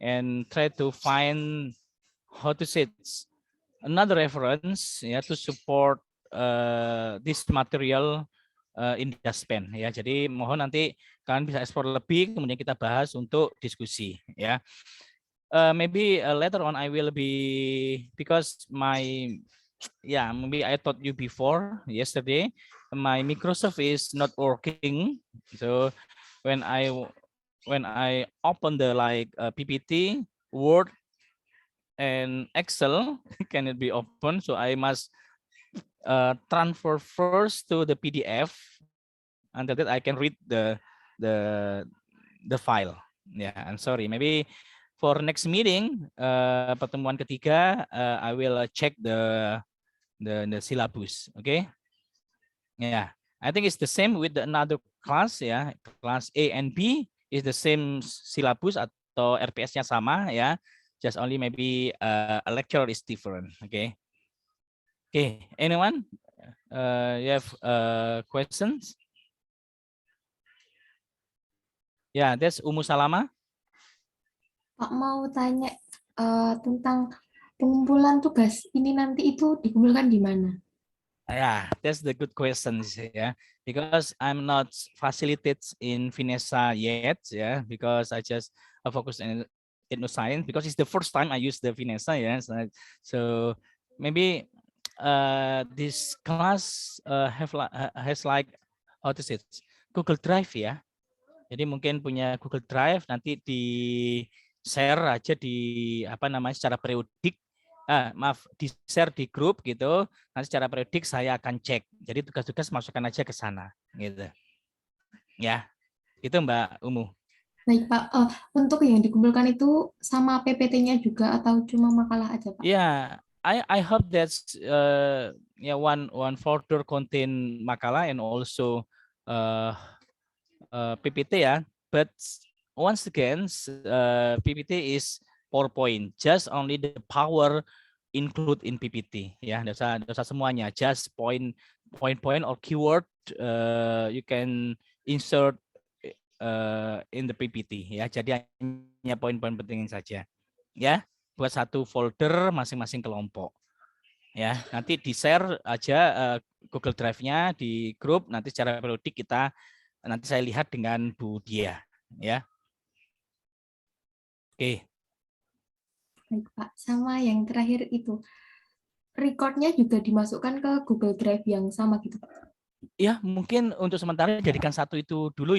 and try to find how to say it, another reference to support this material in the span Jadi mohon nanti kalian bisa explore lebih, kemudian kita bahas untuk diskusi maybe later on I will be, because maybe I told you before yesterday my Microsoft is not working, so when I open the PPT, Word and Excel cannot be open, so I must transfer first to the PDF, and that I can read the file. I'm sorry, maybe for next meeting pertemuan ketiga I will check the syllabus. Okay, I think it's the same with another class class A and B is the same syllabus atau RPS-nya sama just only maybe a lecture is different. Okay, anyone you have questions? That's Umu Salama. Pak mau tanya tentang pengumpulan tugas ini nanti itu dikumpulkan di mana? That's the good questions because I'm not facilitated in Finesa yet because I just focus on ethnoscience because it's the first time I use the Finesa so maybe this class has like how to say it, Google Drive jadi mungkin punya Google Drive, nanti di share aja di secara periodik, di share di grup gitu, nanti secara periodik saya akan cek, jadi tugas-tugas masukkan aja ke sana gitu itu Mbak Umu. Baik Pak, untuk yang dikumpulkan itu sama PPT-nya juga atau cuma makalah aja Pak? I hope that's one folder contain makalah and also PPT but once again PPT is PowerPoint, just only the power include in PPT dosa semuanya, just point or keyword you can insert in the PPT jadi hanya poin-poin penting saja buat satu folder masing-masing kelompok nanti di share aja Google Drive-nya di grup, nanti secara periodik nanti saya lihat dengan Bu Dia Oke. Baik Pak, sama yang terakhir itu record-nya juga dimasukkan ke Google Drive yang sama gitu Pak? Mungkin untuk sementara jadikan satu itu dulu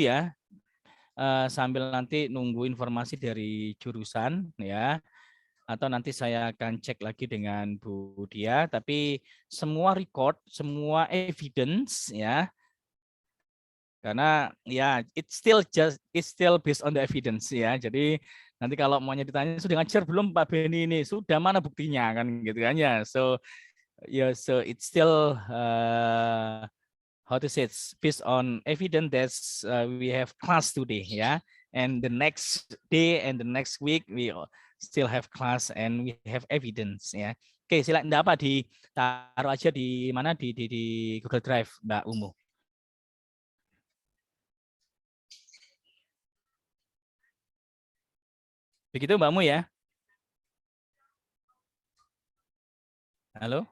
sambil nanti nunggu informasi dari jurusan atau nanti saya akan cek lagi dengan Bu Dia, tapi semua record, semua evidence karena it's still based on the evidence jadi nanti kalau maunya ditanya sudah ngajar belum Pak Beni ini, sudah mana buktinya kan gitu kan so it's still how to say it, based on evidence that we have class today and the next day and the next week we still have class and we have evidence Oke, silakan apa ditaruh aja di mana di Google Drive Mbak Umu. Begitu Mbak Mu Halo?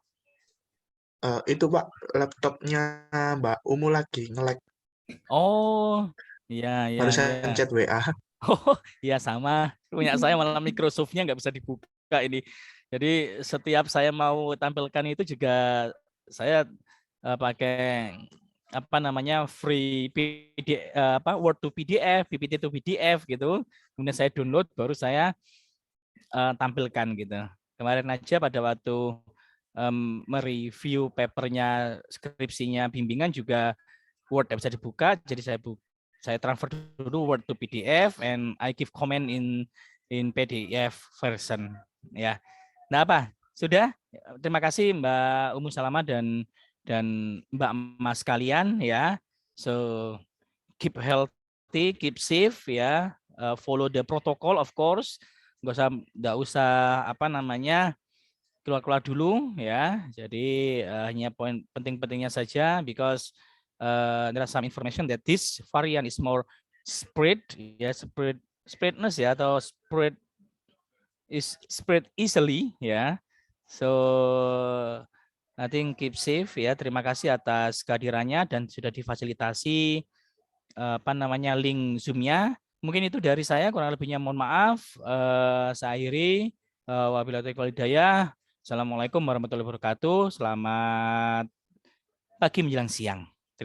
Itu Pak, laptopnya Mbak Umu lagi nge-lag. Oh, iya. Barusan chat WA. Oh, iya sama. Punya saya malah Microsoft-nya nggak bisa dibuka ini. Jadi setiap saya mau tampilkan itu juga saya pakai free PDF, Word to PDF, PPT to PDF gitu. Kemudian saya download, baru saya tampilkan gitu. Kemarin aja pada waktu mereview papernya, skripsinya, bimbingan juga Word bisa dibuka, jadi saya transfer dulu Word to PDF and I give comment in PDF version Nah sudah, terima kasih Mbak Umu Salama dan Mbak Mas kalian so keep healthy, keep safe follow the protocol of course, nggak usah keluar dulu ya. Jadi hanya poin penting-pentingnya saja, because there are some information that this variant is more spread ya, spreadness ya, atau spread easily ya. So I think keep safe ya. Terima kasih atas kehadirannya dan sudah difasilitasi link Zoom-nya. Mungkin itu dari saya, kurang lebihnya mohon maaf. Saya akhiri. Wabillahi taufiq wal hidayah. Assalamualaikum warahmatullahi wabarakatuh. Selamat pagi menjelang siang.